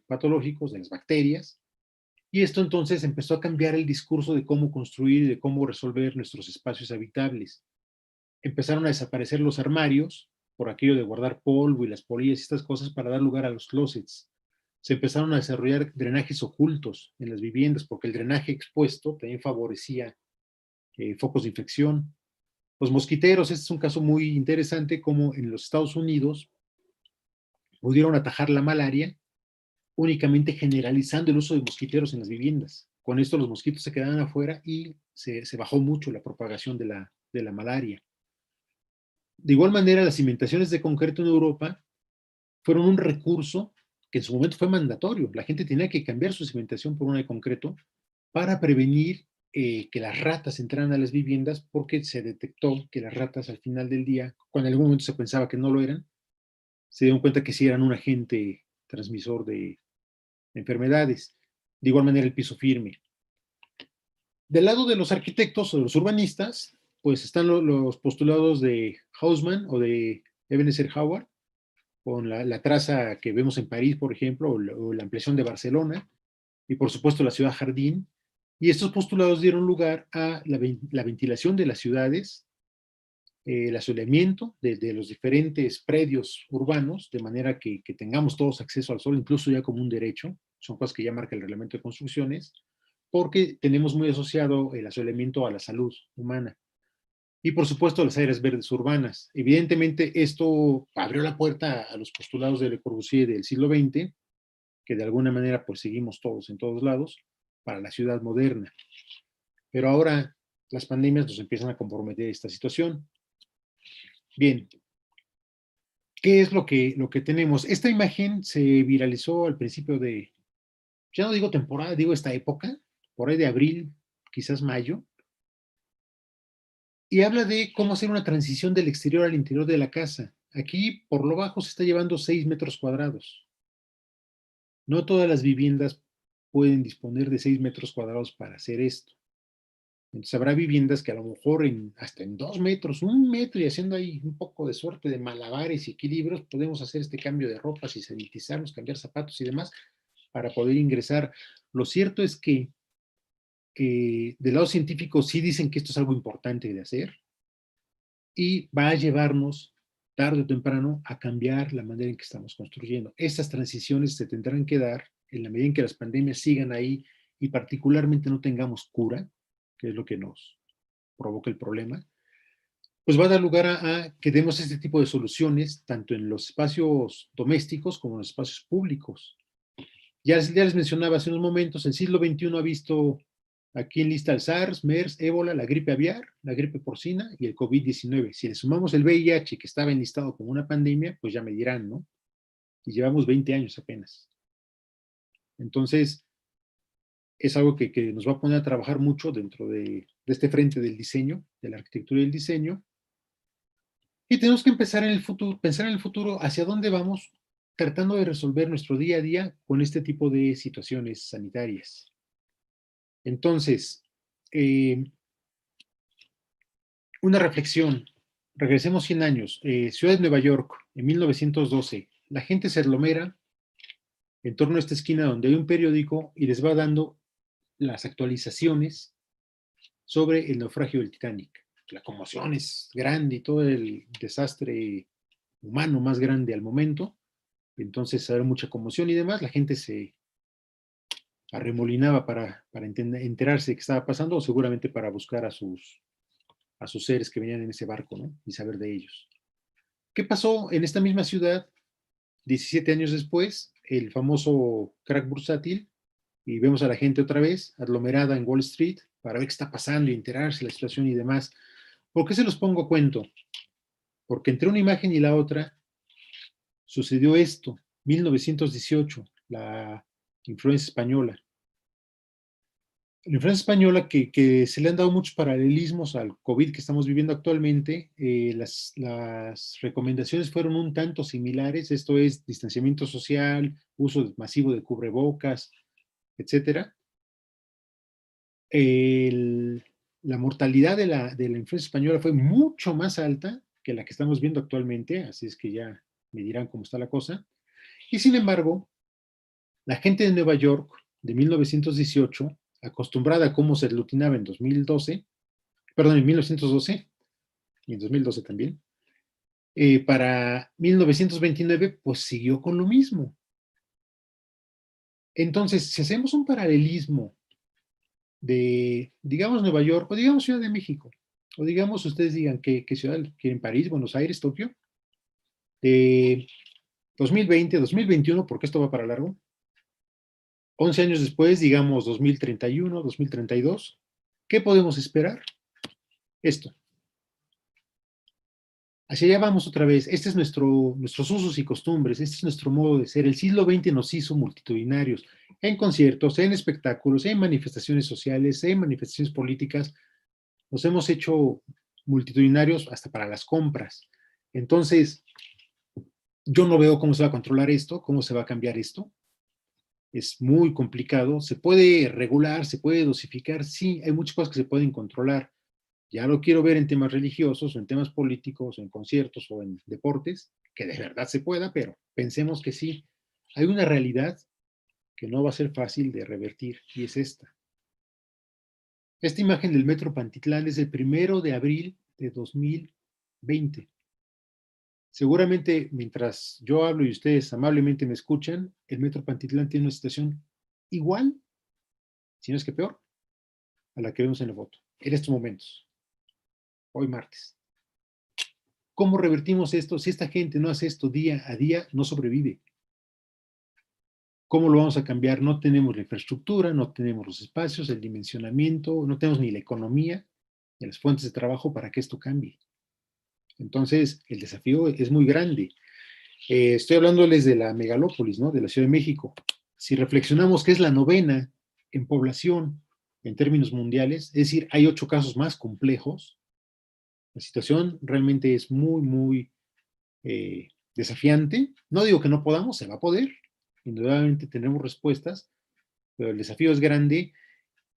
B: patológicos, de las bacterias, y esto entonces empezó a cambiar el discurso de cómo construir y de cómo resolver nuestros espacios habitables. Empezaron a desaparecer los armarios, por aquello de guardar polvo y las polillas y estas cosas, para dar lugar a los closets. Se empezaron a desarrollar drenajes ocultos en las viviendas, porque el drenaje expuesto también favorecía focos de infección. Los mosquiteros, este es un caso muy interesante, como en los Estados Unidos pudieron atajar la malaria únicamente generalizando el uso de mosquiteros en las viviendas. Con esto los mosquitos se quedaban afuera y se bajó mucho la propagación de la malaria. De igual manera, las cimentaciones de concreto en Europa fueron un recurso que en su momento fue mandatorio. La gente tenía que cambiar su cimentación por una de concreto para prevenir que las ratas entraran a las viviendas, porque se detectó que las ratas al final del día, cuando en algún momento se pensaba que no lo eran, se dieron cuenta que sí eran un agente transmisor de enfermedades. De igual manera el piso firme. Del lado de los arquitectos o de los urbanistas, pues están los postulados de Haussmann o de Ebenezer Howard, con la traza que vemos en París, por ejemplo, o la ampliación de Barcelona, y por supuesto la ciudad jardín. Y estos postulados dieron lugar a la ventilación de las ciudades, el asoleamiento de los diferentes predios urbanos, de manera que tengamos todos acceso al sol, incluso ya como un derecho. Son cosas que ya marca el reglamento de construcciones, porque tenemos muy asociado el asoleamiento a la salud humana. Y por supuesto las áreas verdes urbanas. Evidentemente esto abrió la puerta a los postulados de Le Corbusier del siglo XX, que de alguna manera pues seguimos todos en todos lados, para la ciudad moderna. Pero ahora las pandemias nos empiezan a comprometer esta situación. Bien, ¿qué es lo que tenemos? Esta imagen se viralizó al principio de, ya no digo temporada, digo esta época, por ahí de abril, quizás mayo, y habla de cómo hacer una transición del exterior al interior de la casa. Aquí, por lo bajo, se está llevando 6 metros cuadrados. No todas las viviendas pueden disponer de 6 metros cuadrados para hacer esto. Entonces habrá viviendas que a lo mejor hasta en 2 metros, 1 metro, y haciendo ahí un poco de suerte de malabares y equilibrios, podemos hacer este cambio de ropas y sanitizarnos, cambiar zapatos y demás para poder ingresar. Lo cierto es que del lado científico sí dicen que esto es algo importante de hacer, y va a llevarnos tarde o temprano a cambiar la manera en que estamos construyendo. Estas transiciones se tendrán que dar en la medida en que las pandemias sigan ahí y particularmente no tengamos cura, que es lo que nos provoca el problema, pues va a dar lugar a que demos este tipo de soluciones tanto en los espacios domésticos como en los espacios públicos. Ya les mencionaba hace unos momentos, el siglo XXI ha visto aquí en lista el SARS, MERS, ébola, la gripe aviar, la gripe porcina y el COVID-19. Si le sumamos el VIH, que estaba enlistado como una pandemia, pues ya me dirán, ¿no? Y llevamos 20 años apenas. Entonces, es algo que nos va a poner a trabajar mucho dentro de este frente del diseño, de la arquitectura y el diseño. Y tenemos que empezar en el futuro, pensar en el futuro hacia dónde vamos, tratando de resolver nuestro día a día con este tipo de situaciones sanitarias. Entonces, eh, una reflexión. Regresemos 100 años. Ciudad de Nueva York, en 1912. La gente se aglomera en torno a esta esquina donde hay un periódico y les va dando las actualizaciones sobre el naufragio del Titanic. La conmoción es grande y todo el desastre humano más grande al momento. Entonces, había mucha conmoción y demás. La gente se arremolinaba para enterarse de qué estaba pasando o seguramente para buscar a sus seres que venían en ese barco, ¿no? Y saber de ellos. ¿Qué pasó en esta misma ciudad 17 años después? El famoso crack bursátil, y vemos a la gente otra vez aglomerada en Wall Street para ver qué está pasando y enterarse de la situación y demás. ¿Por qué se los pongo a cuento? Porque entre una imagen y la otra sucedió esto, 1918, la influencia española. La influencia española que se le han dado muchos paralelismos al COVID que estamos viviendo actualmente, las recomendaciones fueron un tanto similares, esto es distanciamiento social, uso masivo de cubrebocas, etcétera. El, la mortalidad de la influenza española fue mucho más alta que la que estamos viendo actualmente, así es que ya me dirán cómo está la cosa. Y sin embargo, la gente de Nueva York de 1918, acostumbrada a cómo se aglutinaba en 2012, perdón, en 1912 y en 2012 también, para 1929 pues siguió con lo mismo. Entonces, si hacemos un paralelismo de, digamos, Nueva York o digamos Ciudad de México, o digamos, ustedes digan qué ciudad quieren, París, Buenos Aires, Tokio, de 2020, 2021, porque esto va para largo, 11 años después, digamos 2031, 2032, ¿qué podemos esperar? Esto. Hacia allá vamos otra vez. Este es nuestros usos y costumbres, este es nuestro modo de ser. El siglo XX nos hizo multitudinarios en conciertos, en espectáculos, en manifestaciones sociales, en manifestaciones políticas. Nos hemos hecho multitudinarios hasta para las compras. Entonces, yo no veo cómo se va a controlar esto, cómo se va a cambiar esto. Es muy complicado. Se puede regular, se puede dosificar. Sí, hay muchas cosas que se pueden controlar. Ya lo quiero ver en temas religiosos, o en temas políticos, o en conciertos, o en deportes, que de verdad se pueda, pero pensemos que sí. Hay una realidad que no va a ser fácil de revertir, y es esta. Esta imagen del Metro Pantitlán es del 1 de abril de 2020. Seguramente, mientras yo hablo y ustedes amablemente me escuchan, el Metro Pantitlán tiene una situación igual, si no es que peor, a la que vemos en la foto, en estos momentos, hoy martes. ¿Cómo revertimos esto? Si esta gente no hace esto día a día, no sobrevive. ¿Cómo lo vamos a cambiar? No tenemos la infraestructura, no tenemos los espacios, el dimensionamiento, no tenemos ni la economía ni las fuentes de trabajo para que esto cambie. Entonces, el desafío es muy grande. Estoy hablándoles de la megalópolis, ¿no? De la Ciudad de México. Si reflexionamos que es la novena en población en términos mundiales, es decir, hay 8 casos más complejos, la situación realmente es muy desafiante. No digo que no podamos, se va a poder. Indudablemente tenemos respuestas, pero el desafío es grande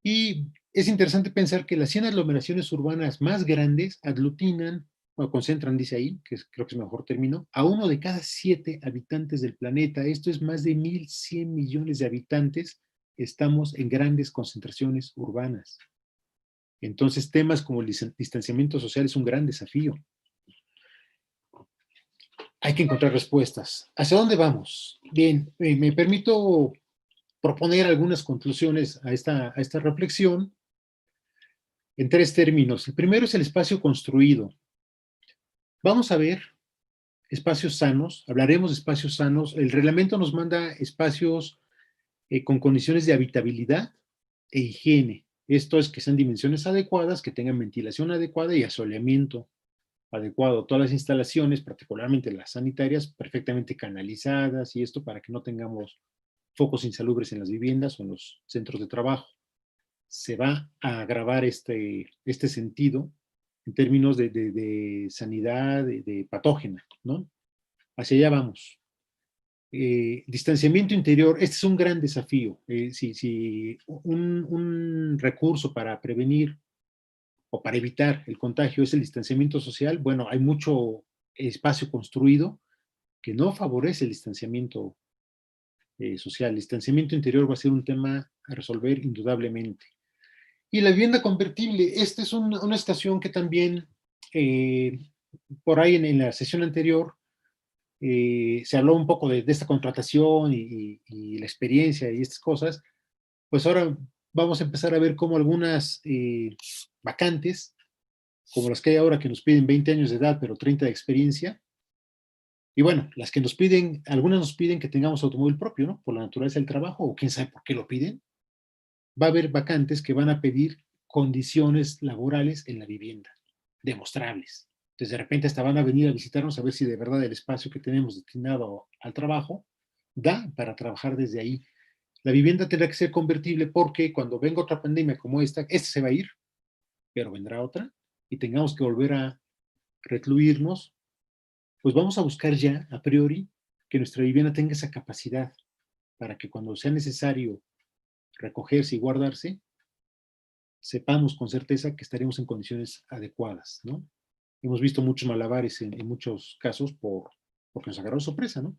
B: y es interesante pensar que las 100 aglomeraciones urbanas más grandes aglutinan o concentran, dice ahí, creo que es mejor término, a 1 de cada 7 habitantes del planeta. Esto es más de 1.100 millones de habitantes. Estamos en grandes concentraciones urbanas. Entonces, temas como el distanciamiento social es un gran desafío. Hay que encontrar respuestas. ¿Hacia dónde vamos? Bien, me permito proponer algunas conclusiones a esta reflexión en 3 términos. El primero es el espacio construido. Vamos a ver espacios sanos, hablaremos de espacios sanos. El reglamento nos manda espacios con condiciones de habitabilidad e higiene. Esto es que sean dimensiones adecuadas, que tengan ventilación adecuada y asoleamiento adecuado. Todas las instalaciones, particularmente las sanitarias, perfectamente canalizadas y esto para que no tengamos focos insalubres en las viviendas o en los centros de trabajo. Se va a agravar este sentido en términos de sanidad, de patógena, ¿no? Hacia allá vamos. Distanciamiento interior, este es un gran desafío. Si un recurso para prevenir o para evitar el contagio es el distanciamiento social, bueno, hay mucho espacio construido que no favorece el distanciamiento social. El distanciamiento interior va a ser un tema a resolver indudablemente. Y la vivienda convertible, esta es una estación que también, por ahí en la sesión anterior, se habló un poco de esta contratación y la experiencia y estas cosas. Pues ahora vamos a empezar a ver cómo algunas vacantes, como las que hay ahora que nos piden 20 años de edad, pero 30 de experiencia, y bueno, las que nos piden, algunas nos piden que tengamos automóvil propio, ¿no? Por la naturaleza del trabajo, o quién sabe por qué lo piden. Va a haber vacantes que van a pedir condiciones laborales en la vivienda, demostrables. Entonces, de repente hasta van a venir a visitarnos a ver si de verdad el espacio que tenemos destinado al trabajo da para trabajar desde ahí. La vivienda tendrá que ser convertible porque cuando venga otra pandemia como esta se va a ir, pero vendrá otra y tengamos que volver a recluirnos, pues vamos a buscar ya a priori que nuestra vivienda tenga esa capacidad para que cuando sea necesario recogerse y guardarse, sepamos con certeza que estaremos en condiciones adecuadas, ¿no? Hemos visto muchos malabares en muchos casos porque nos agarró sorpresa, ¿no?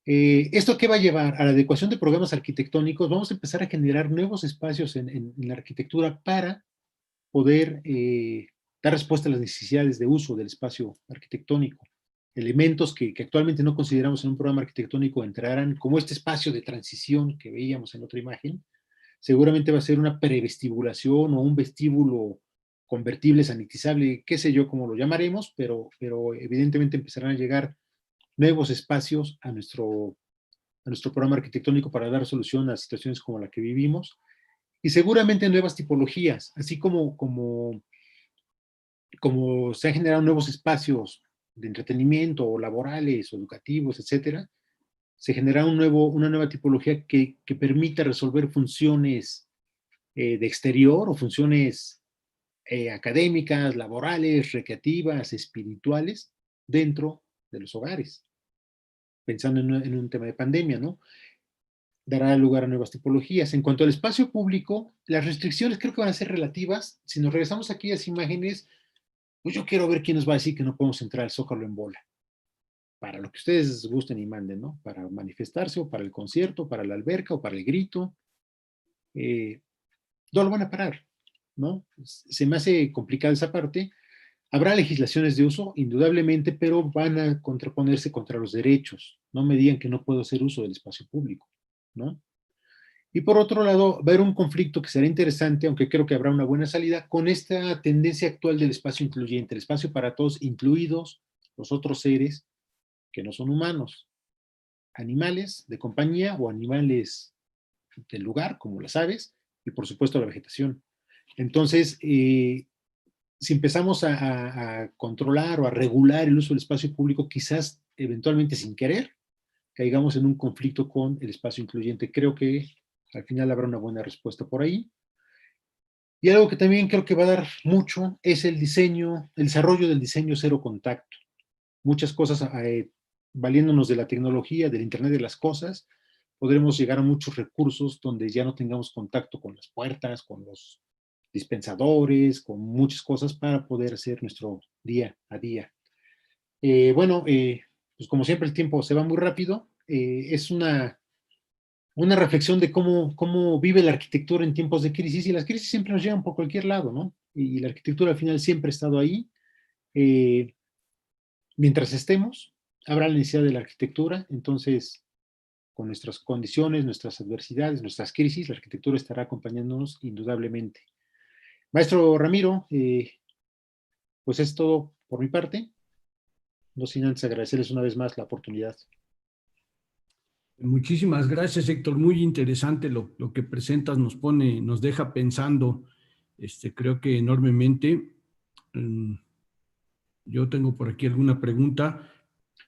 B: ¿Esto qué va a llevar? A la adecuación de programas arquitectónicos. Vamos a empezar a generar nuevos espacios en la arquitectura para poder dar respuesta a las necesidades de uso del espacio arquitectónico. Elementos que actualmente no consideramos en un programa arquitectónico entrarán, como este espacio de transición que veíamos en otra imagen. Seguramente va a ser una prevestibulación o un vestíbulo convertible, sanitizable, qué sé yo cómo lo llamaremos, pero evidentemente empezarán a llegar nuevos espacios a nuestro programa arquitectónico para dar solución a situaciones como la que vivimos y seguramente nuevas tipologías, así como se han generado nuevos espacios de entretenimiento o laborales o educativos, etcétera, se genera una nueva tipología que permita resolver funciones de exterior o funciones académicas, laborales, recreativas, espirituales, dentro de los hogares, pensando en un tema de pandemia, ¿no? Dará lugar a nuevas tipologías. En cuanto al espacio público, las restricciones creo que van a ser relativas. Si nos regresamos aquí a las imágenes, pues yo quiero ver quién nos va a decir que no podemos entrar al Zócalo en bola. Para lo que ustedes gusten y manden, ¿no? Para manifestarse o para el concierto, para la alberca o para el grito. No lo van a parar, ¿no? Se me hace complicada esa parte. Habrá legislaciones de uso, indudablemente, pero van a contraponerse contra los derechos. No me digan que no puedo hacer uso del espacio público, ¿no? Y por otro lado, va a haber un conflicto que será interesante, aunque creo que habrá una buena salida, con esta tendencia actual del espacio incluyente, el espacio para todos, incluidos los otros seres que no son humanos, animales de compañía o animales del lugar, como las aves, y por supuesto la vegetación. Entonces, si empezamos a controlar o a regular el uso del espacio público, quizás eventualmente sin querer, caigamos en un conflicto con el espacio incluyente. Creo que al final habrá una buena respuesta por ahí. Y algo que también creo que va a dar mucho es el diseño, el desarrollo del diseño cero contacto. Muchas cosas, valiéndonos de la tecnología, del Internet de las cosas, podremos llegar a muchos recursos donde ya no tengamos contacto con las puertas, con los dispensadores, con muchas cosas para poder hacer nuestro día a día. Bueno, pues como siempre el tiempo se va muy rápido. Es una reflexión de cómo vive la arquitectura en tiempos de crisis, y las crisis siempre nos llegan por cualquier lado, ¿no? Y la arquitectura al final siempre ha estado ahí. Mientras estemos, habrá la necesidad de la arquitectura, entonces, con nuestras condiciones, nuestras adversidades, nuestras crisis, la arquitectura estará acompañándonos indudablemente. Maestro Ramiro, pues es todo por mi parte. No sin antes agradecerles una vez más la oportunidad.
A: Muchísimas gracias, Héctor. Muy interesante lo que presentas, nos deja pensando, creo que enormemente. Yo tengo por aquí alguna pregunta.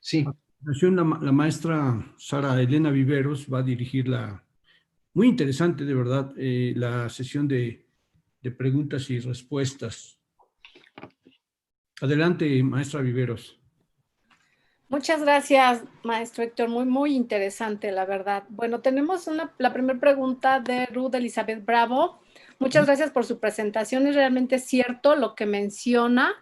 B: Sí.
A: A continuación, la maestra Sara Elena Viveros va a dirigir muy interesante, de verdad, la sesión de preguntas y respuestas. Adelante, maestra Viveros.
C: Muchas gracias, maestro Héctor. Muy, muy interesante, la verdad. Bueno, tenemos la primera pregunta de Ruth Elizabeth Bravo. Muchas gracias por su presentación. Es realmente cierto lo que menciona.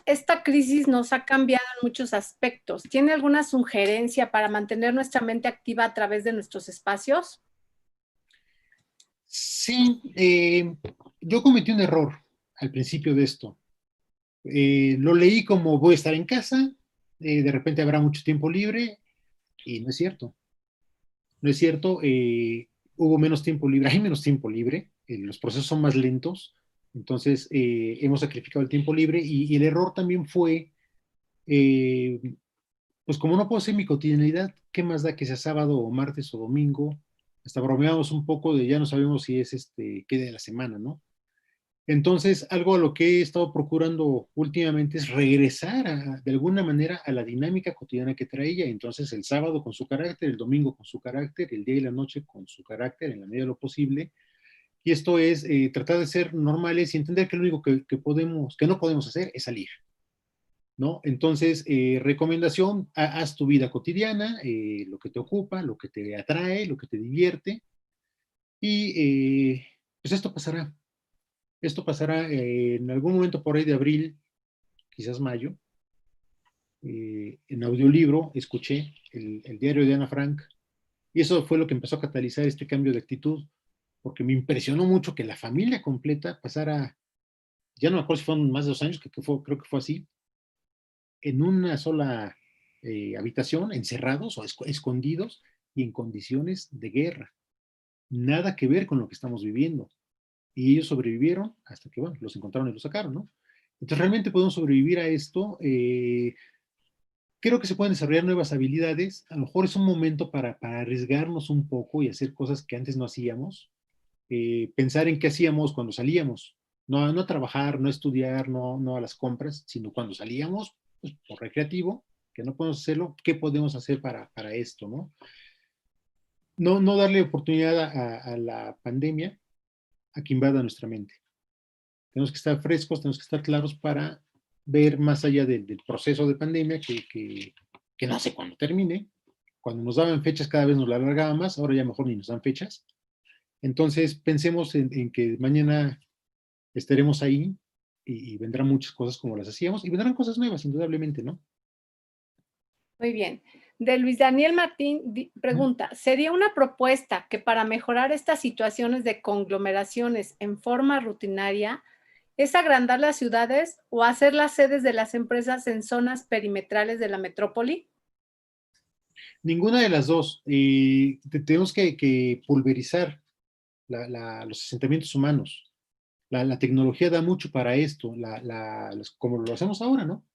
C: Esta crisis nos ha cambiado en muchos aspectos. ¿Tiene alguna sugerencia para mantener nuestra mente activa a través de nuestros espacios?
B: Sí, yo cometí un error al principio de esto. Lo leí como voy a estar en casa, de repente habrá mucho tiempo libre, y no es cierto. No es cierto, hubo menos tiempo libre, hay menos tiempo libre, los procesos son más lentos, entonces hemos sacrificado el tiempo libre y el error también fue, eh, pues como no puedo hacer mi cotidianidad, ¿qué más da que sea sábado o martes o domingo? Hasta bromeamos un poco de ya no sabemos si es qué de la semana, ¿no? Entonces, algo a lo que he estado procurando últimamente es regresar de alguna manera a la dinámica cotidiana que traía. Entonces, el sábado con su carácter, el domingo con su carácter, el día y la noche con su carácter en la medida de lo posible. Y esto es tratar de ser normales y entender que lo único que no podemos hacer es salir, ¿no? Entonces, recomendación, haz tu vida cotidiana, lo que te ocupa, lo que te atrae, lo que te divierte. Y pues esto pasará. Esto pasará en algún momento por ahí de abril, quizás mayo. En audiolibro escuché el diario de Ana Frank y eso fue lo que empezó a catalizar este cambio de actitud, porque me impresionó mucho que la familia completa pasara, ya no me acuerdo si fueron más de 2 años, creo que fue así, en una sola habitación, encerrados o escondidos y en condiciones de guerra. Nada que ver con lo que estamos viviendo. Y ellos sobrevivieron hasta que, bueno, los encontraron y los sacaron, ¿no? Entonces, realmente podemos sobrevivir a esto. Creo que se pueden desarrollar nuevas habilidades. A lo mejor es un momento para arriesgarnos un poco y hacer cosas que antes no hacíamos. Pensar en qué hacíamos cuando salíamos. No, no a trabajar, no a estudiar, no a las compras, sino cuando salíamos, pues, por recreativo, que no podemos hacerlo, ¿qué podemos hacer para esto, no? No darle oportunidad a la pandemia a que invada nuestra mente. Tenemos que estar frescos, tenemos que estar claros para ver más allá del proceso de pandemia que no sé cuándo termine. Cuando nos daban fechas cada vez nos la alargaban más, ahora ya mejor ni nos dan fechas. Entonces pensemos en que mañana estaremos ahí y vendrán muchas cosas como las hacíamos y vendrán cosas nuevas, indudablemente, ¿no?
C: Muy bien. De Luis Daniel Martín pregunta, ¿sería una propuesta que para mejorar estas situaciones de conglomeraciones en forma rutinaria es agrandar las ciudades o hacer las sedes de las empresas en zonas perimetrales de la metrópoli?
B: Ninguna de las dos. Tenemos que pulverizar los asentamientos humanos. La tecnología da mucho para esto, como lo hacemos ahora, ¿no?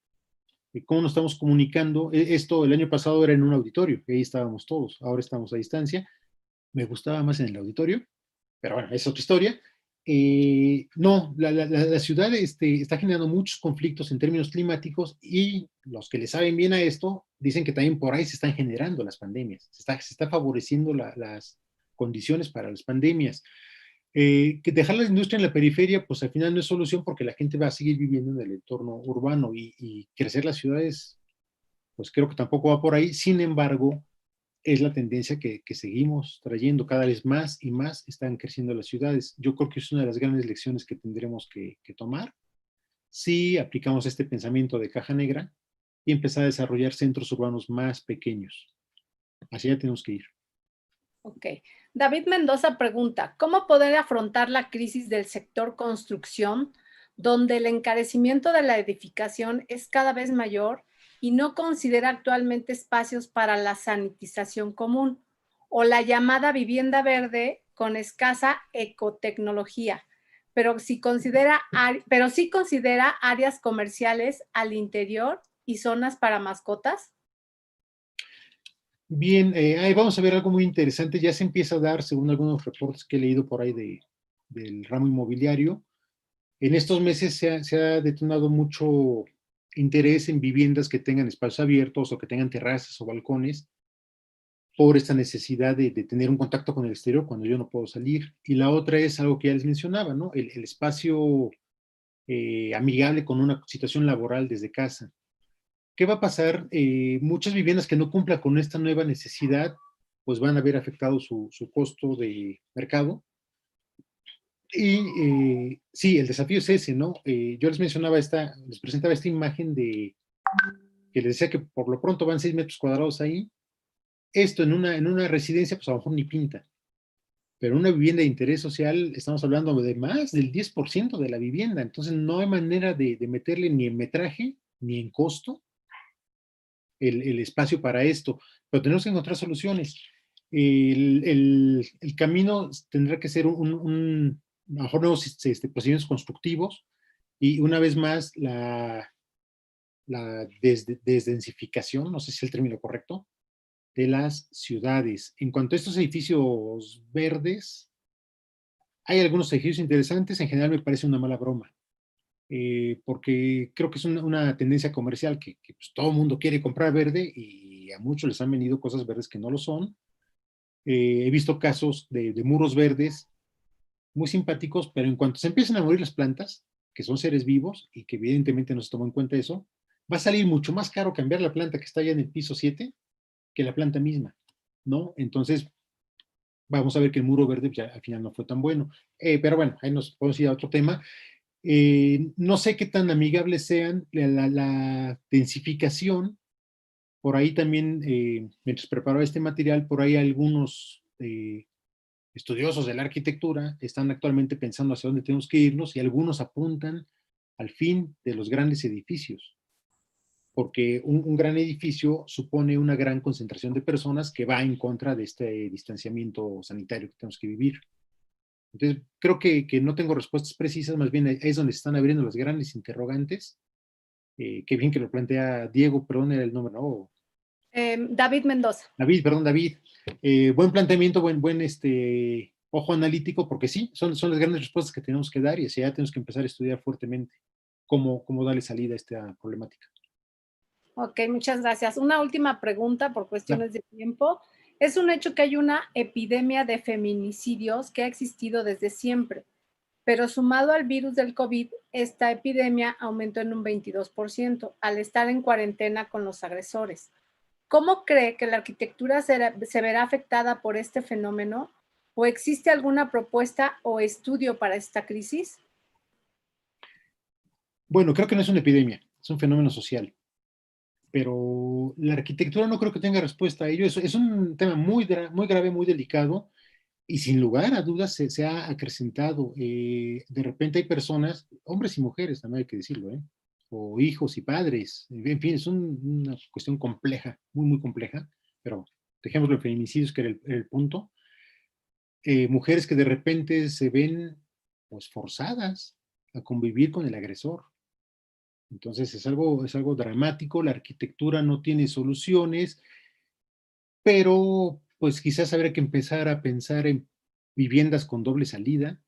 B: Cómo nos estamos comunicando. Esto el año pasado era en un auditorio, y ahí estábamos todos, ahora estamos a distancia. Me gustaba más en el auditorio, pero bueno, es otra historia. No, la ciudad está generando muchos conflictos en términos climáticos y los que le saben bien a esto dicen que también por ahí se están generando las pandemias, se está favoreciendo las condiciones para las pandemias. Que dejar la industria en la periferia, pues al final no es solución porque la gente va a seguir viviendo en el entorno urbano y crecer las ciudades, pues creo que tampoco va por ahí. Sin embargo, es la tendencia que seguimos trayendo. Cada vez más y más están creciendo las ciudades. Yo creo que es una de las grandes lecciones que tendremos que tomar si aplicamos este pensamiento de caja negra y empezar a desarrollar centros urbanos más pequeños. Así ya tenemos que ir.
C: Ok. David Mendoza pregunta, ¿cómo poder afrontar la crisis del sector construcción, donde el encarecimiento de la edificación es cada vez mayor y no considera actualmente espacios para la sanitización común o la llamada vivienda verde con escasa ecotecnología, pero sí considera áreas comerciales al interior y zonas para mascotas?
B: Bien, ahí vamos a ver algo muy interesante. Ya se empieza a dar, según algunos reportes que he leído por ahí del ramo inmobiliario. En estos meses se ha detonado mucho interés en viviendas que tengan espacios abiertos o que tengan terrazas o balcones por esta necesidad de tener un contacto con el exterior cuando yo no puedo salir. Y la otra es algo que ya les mencionaba, ¿no? El espacio amigable con una situación laboral desde casa. ¿Qué va a pasar? Muchas viviendas que no cumplan con esta nueva necesidad, pues van a ver afectado su costo de mercado. Y sí, el desafío es ese, ¿no? Yo les mencionaba les presentaba esta imagen que les decía que por lo pronto van 6 metros cuadrados ahí. Esto en una residencia, pues a lo mejor ni pinta. Pero en una vivienda de interés social, estamos hablando de más del 10% de la vivienda. Entonces no hay manera de meterle ni en metraje, ni en costo el espacio para esto. Pero tenemos que encontrar soluciones. El camino tendrá que ser a lo mejor nuevos procedimientos constructivos y una vez más la desdensificación, no sé si es el término correcto, de las ciudades. En cuanto a estos edificios verdes, hay algunos edificios interesantes, en general me parece una mala broma, porque creo que es una tendencia comercial que pues, todo el mundo quiere comprar verde y a muchos les han venido cosas verdes que no lo son. He visto casos de muros verdes muy simpáticos, pero en cuanto se empiezan a morir las plantas, que son seres vivos y que evidentemente no se tomó en cuenta eso, va a salir mucho más caro cambiar la planta que está allá en el piso 7 que la planta misma, ¿no? Entonces, vamos a ver que el muro verde ya al final no fue tan bueno. Pero bueno, ahí nos podemos ir a otro tema. No sé qué tan amigables sean la densificación. Por ahí también, mientras preparaba este material, por ahí algunos estudiosos de la arquitectura están actualmente pensando hacia dónde tenemos que irnos y algunos apuntan al fin de los grandes edificios, porque un gran edificio supone una gran concentración de personas que va en contra de este distanciamiento sanitario que tenemos que vivir. Entonces, creo que no tengo respuestas precisas, más bien es donde se están abriendo las grandes interrogantes. Qué bien que lo plantea Diego, perdón, era el nombre, ¿no?
C: David Mendoza.
B: David, perdón, David. Buen planteamiento, buen ojo analítico, porque sí, son las grandes respuestas que tenemos que dar y hacia allá tenemos que empezar a estudiar fuertemente cómo darle salida a esta problemática.
C: Ok, muchas gracias. Una última pregunta por cuestiones
B: Claro.
C: de tiempo. Es un hecho que hay una epidemia de feminicidios que ha existido desde siempre, pero sumado al virus del COVID, esta epidemia aumentó en un 22% al estar en cuarentena con los agresores. ¿Cómo cree que la arquitectura se verá afectada por este fenómeno? ¿O existe alguna propuesta o estudio para esta crisis?
B: Bueno, creo que no es una epidemia, es un fenómeno social, pero la arquitectura no creo que tenga respuesta a ello. Es un tema muy grave, muy delicado, y sin lugar a dudas se ha acrecentado. De repente hay personas, hombres y mujeres, también hay que decirlo, o hijos y padres, en fin, es una cuestión compleja, muy compleja, pero dejémoslo en feminicidios, que era el punto. Mujeres que de repente se ven pues forzadas a convivir con el agresor. Entonces es algo dramático, la arquitectura no tiene soluciones, pero pues quizás habría que empezar a pensar en viviendas con doble salida,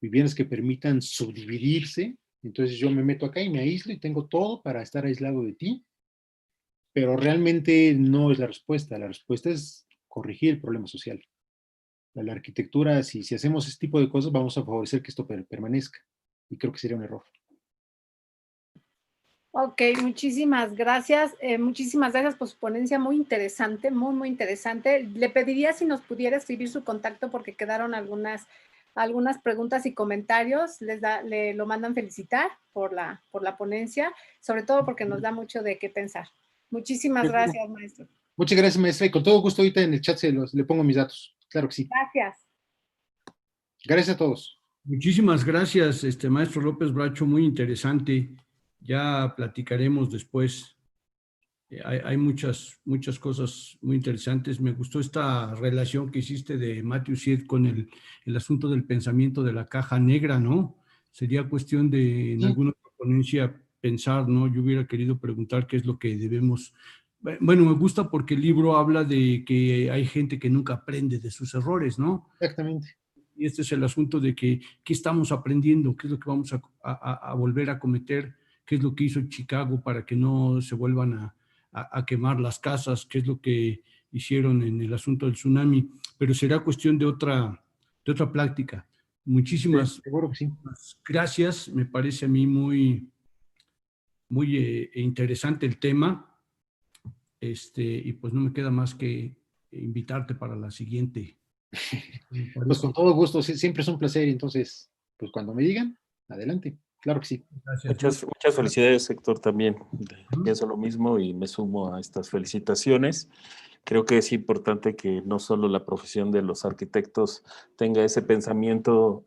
B: viviendas que permitan subdividirse. Entonces yo me meto acá y me aíslo y tengo todo para estar aislado de ti, pero realmente no es la respuesta. La respuesta es corregir el problema social. La arquitectura, si hacemos este tipo de cosas, vamos a favorecer que esto permanezca. Y creo que sería un error.
C: Ok, muchísimas gracias. Muchísimas gracias por su ponencia, muy interesante, muy interesante. Le pediría si nos pudiera escribir su contacto porque quedaron algunas preguntas y comentarios. Le lo mandan felicitar por la ponencia, sobre todo porque nos da mucho de qué pensar. Muchísimas gracias, maestro.
B: Muchas gracias, maestra. Y con todo gusto ahorita en el chat le pongo mis datos. Claro que sí.
C: Gracias.
B: Gracias a todos.
A: Muchísimas gracias, maestro López Bracho, muy interesante. Ya platicaremos después. Hay muchas cosas muy interesantes. Me gustó esta relación que hiciste de Matthew Syed con el asunto del pensamiento de la caja negra, ¿no? Sería cuestión de, en
B: Sí.
A: alguna ponencia, pensar, ¿no? Yo hubiera querido preguntar qué es lo que debemos. Bueno, me gusta porque el libro habla de que hay gente que nunca aprende de sus errores, ¿no?
B: Exactamente.
A: Y este es el asunto de qué estamos aprendiendo, qué es lo que vamos a volver a cometer, qué es lo que hizo Chicago para que no se vuelvan a quemar las casas, qué es lo que hicieron en el asunto del tsunami, pero será cuestión de otra plática. Muchísimas
B: Seguro que sí.
A: gracias. Me parece a mí muy interesante el tema. Y pues no me queda más que invitarte para la siguiente. Me
B: Pues con
A: parece.
B: todo gusto, siempre es un placer. Entonces, pues cuando me digan, adelante. Claro que sí.
A: Gracias.
D: Muchas felicidades, Héctor, también.
A: Ujú.
D: Pienso lo mismo y me sumo a estas felicitaciones. Creo que es importante que no solo la profesión de los arquitectos tenga ese pensamiento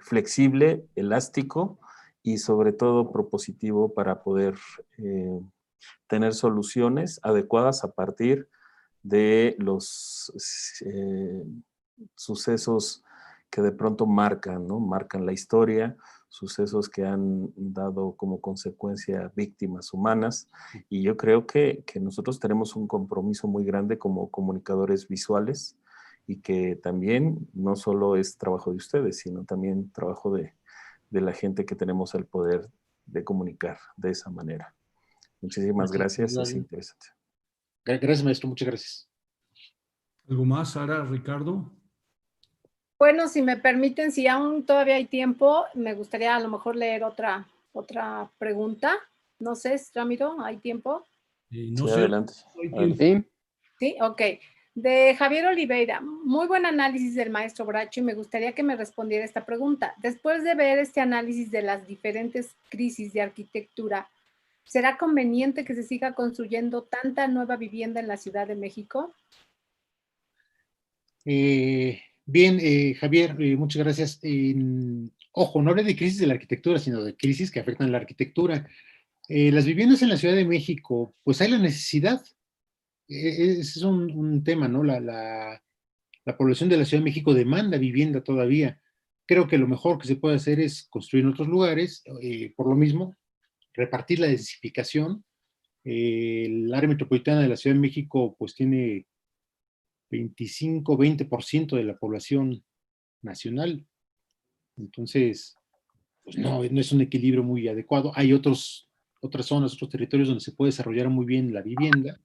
D: flexible, elástico y sobre todo propositivo para poder tener soluciones adecuadas a partir de los sucesos que de pronto marcan, ¿no? Marcan la historia, sucesos que han dado como consecuencia víctimas humanas. Y yo creo que nosotros tenemos un compromiso muy grande como comunicadores visuales y que también no solo es trabajo de ustedes, sino también trabajo de la gente que tenemos el poder de comunicar de esa manera. Muchísimas gracias, es interesante.
B: Gracias, maestro, muchas gracias.
A: ¿Algo más, Sara, Ricardo?
C: Bueno, si me permiten, si aún todavía hay tiempo, me gustaría a lo mejor leer otra pregunta. No sé, Ramiro, ¿hay tiempo?
A: No
D: Sí,
A: sé.
D: adelante.
A: ¿Hay tiempo?
E: Sí,
C: Sí, ok. De Javier Oliveira, muy buen análisis del maestro Bracho y me gustaría que me respondiera esta pregunta. Después de ver este análisis de las diferentes crisis de arquitectura, ¿será conveniente que se siga construyendo tanta nueva vivienda en la Ciudad de México?
B: Bien, Javier, muchas gracias. Ojo, no hablé de crisis de la arquitectura, sino de crisis que afectan la arquitectura. Las viviendas en la Ciudad de México, pues hay la necesidad. Ese es un tema, ¿no? La población de la Ciudad de México demanda vivienda todavía. Creo que lo mejor que se puede hacer es construir en otros lugares, por lo mismo, repartir la densificación. El área metropolitana de la Ciudad de México, pues tiene 25-20% de la población nacional. Entonces, pues no es un equilibrio muy adecuado. Hay otras zonas, otros territorios donde se puede desarrollar muy bien la vivienda,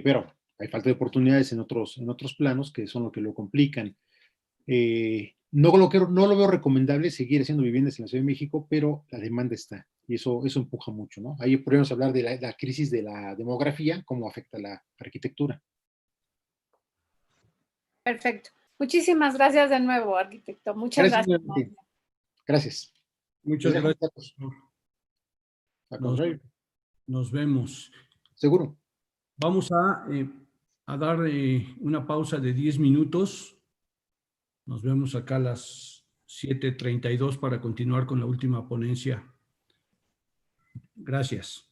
B: pero hay falta de oportunidades en otros planos que son lo que lo complican. No lo veo recomendable seguir haciendo viviendas en la Ciudad de México, pero la demanda está y eso empuja mucho, ¿no? Ahí podemos hablar de la crisis de la demografía, cómo afecta la arquitectura.
C: Perfecto. Muchísimas gracias de nuevo, arquitecto. Muchas gracias.
B: Gracias.
A: Muchas
B: Les dejo
A: gracias.
B: datos. Al contrario.
A: Nos vemos.
B: Seguro.
A: Vamos a dar una pausa de 10 minutos. Nos vemos acá a las 7:32 para continuar con la última ponencia. Gracias.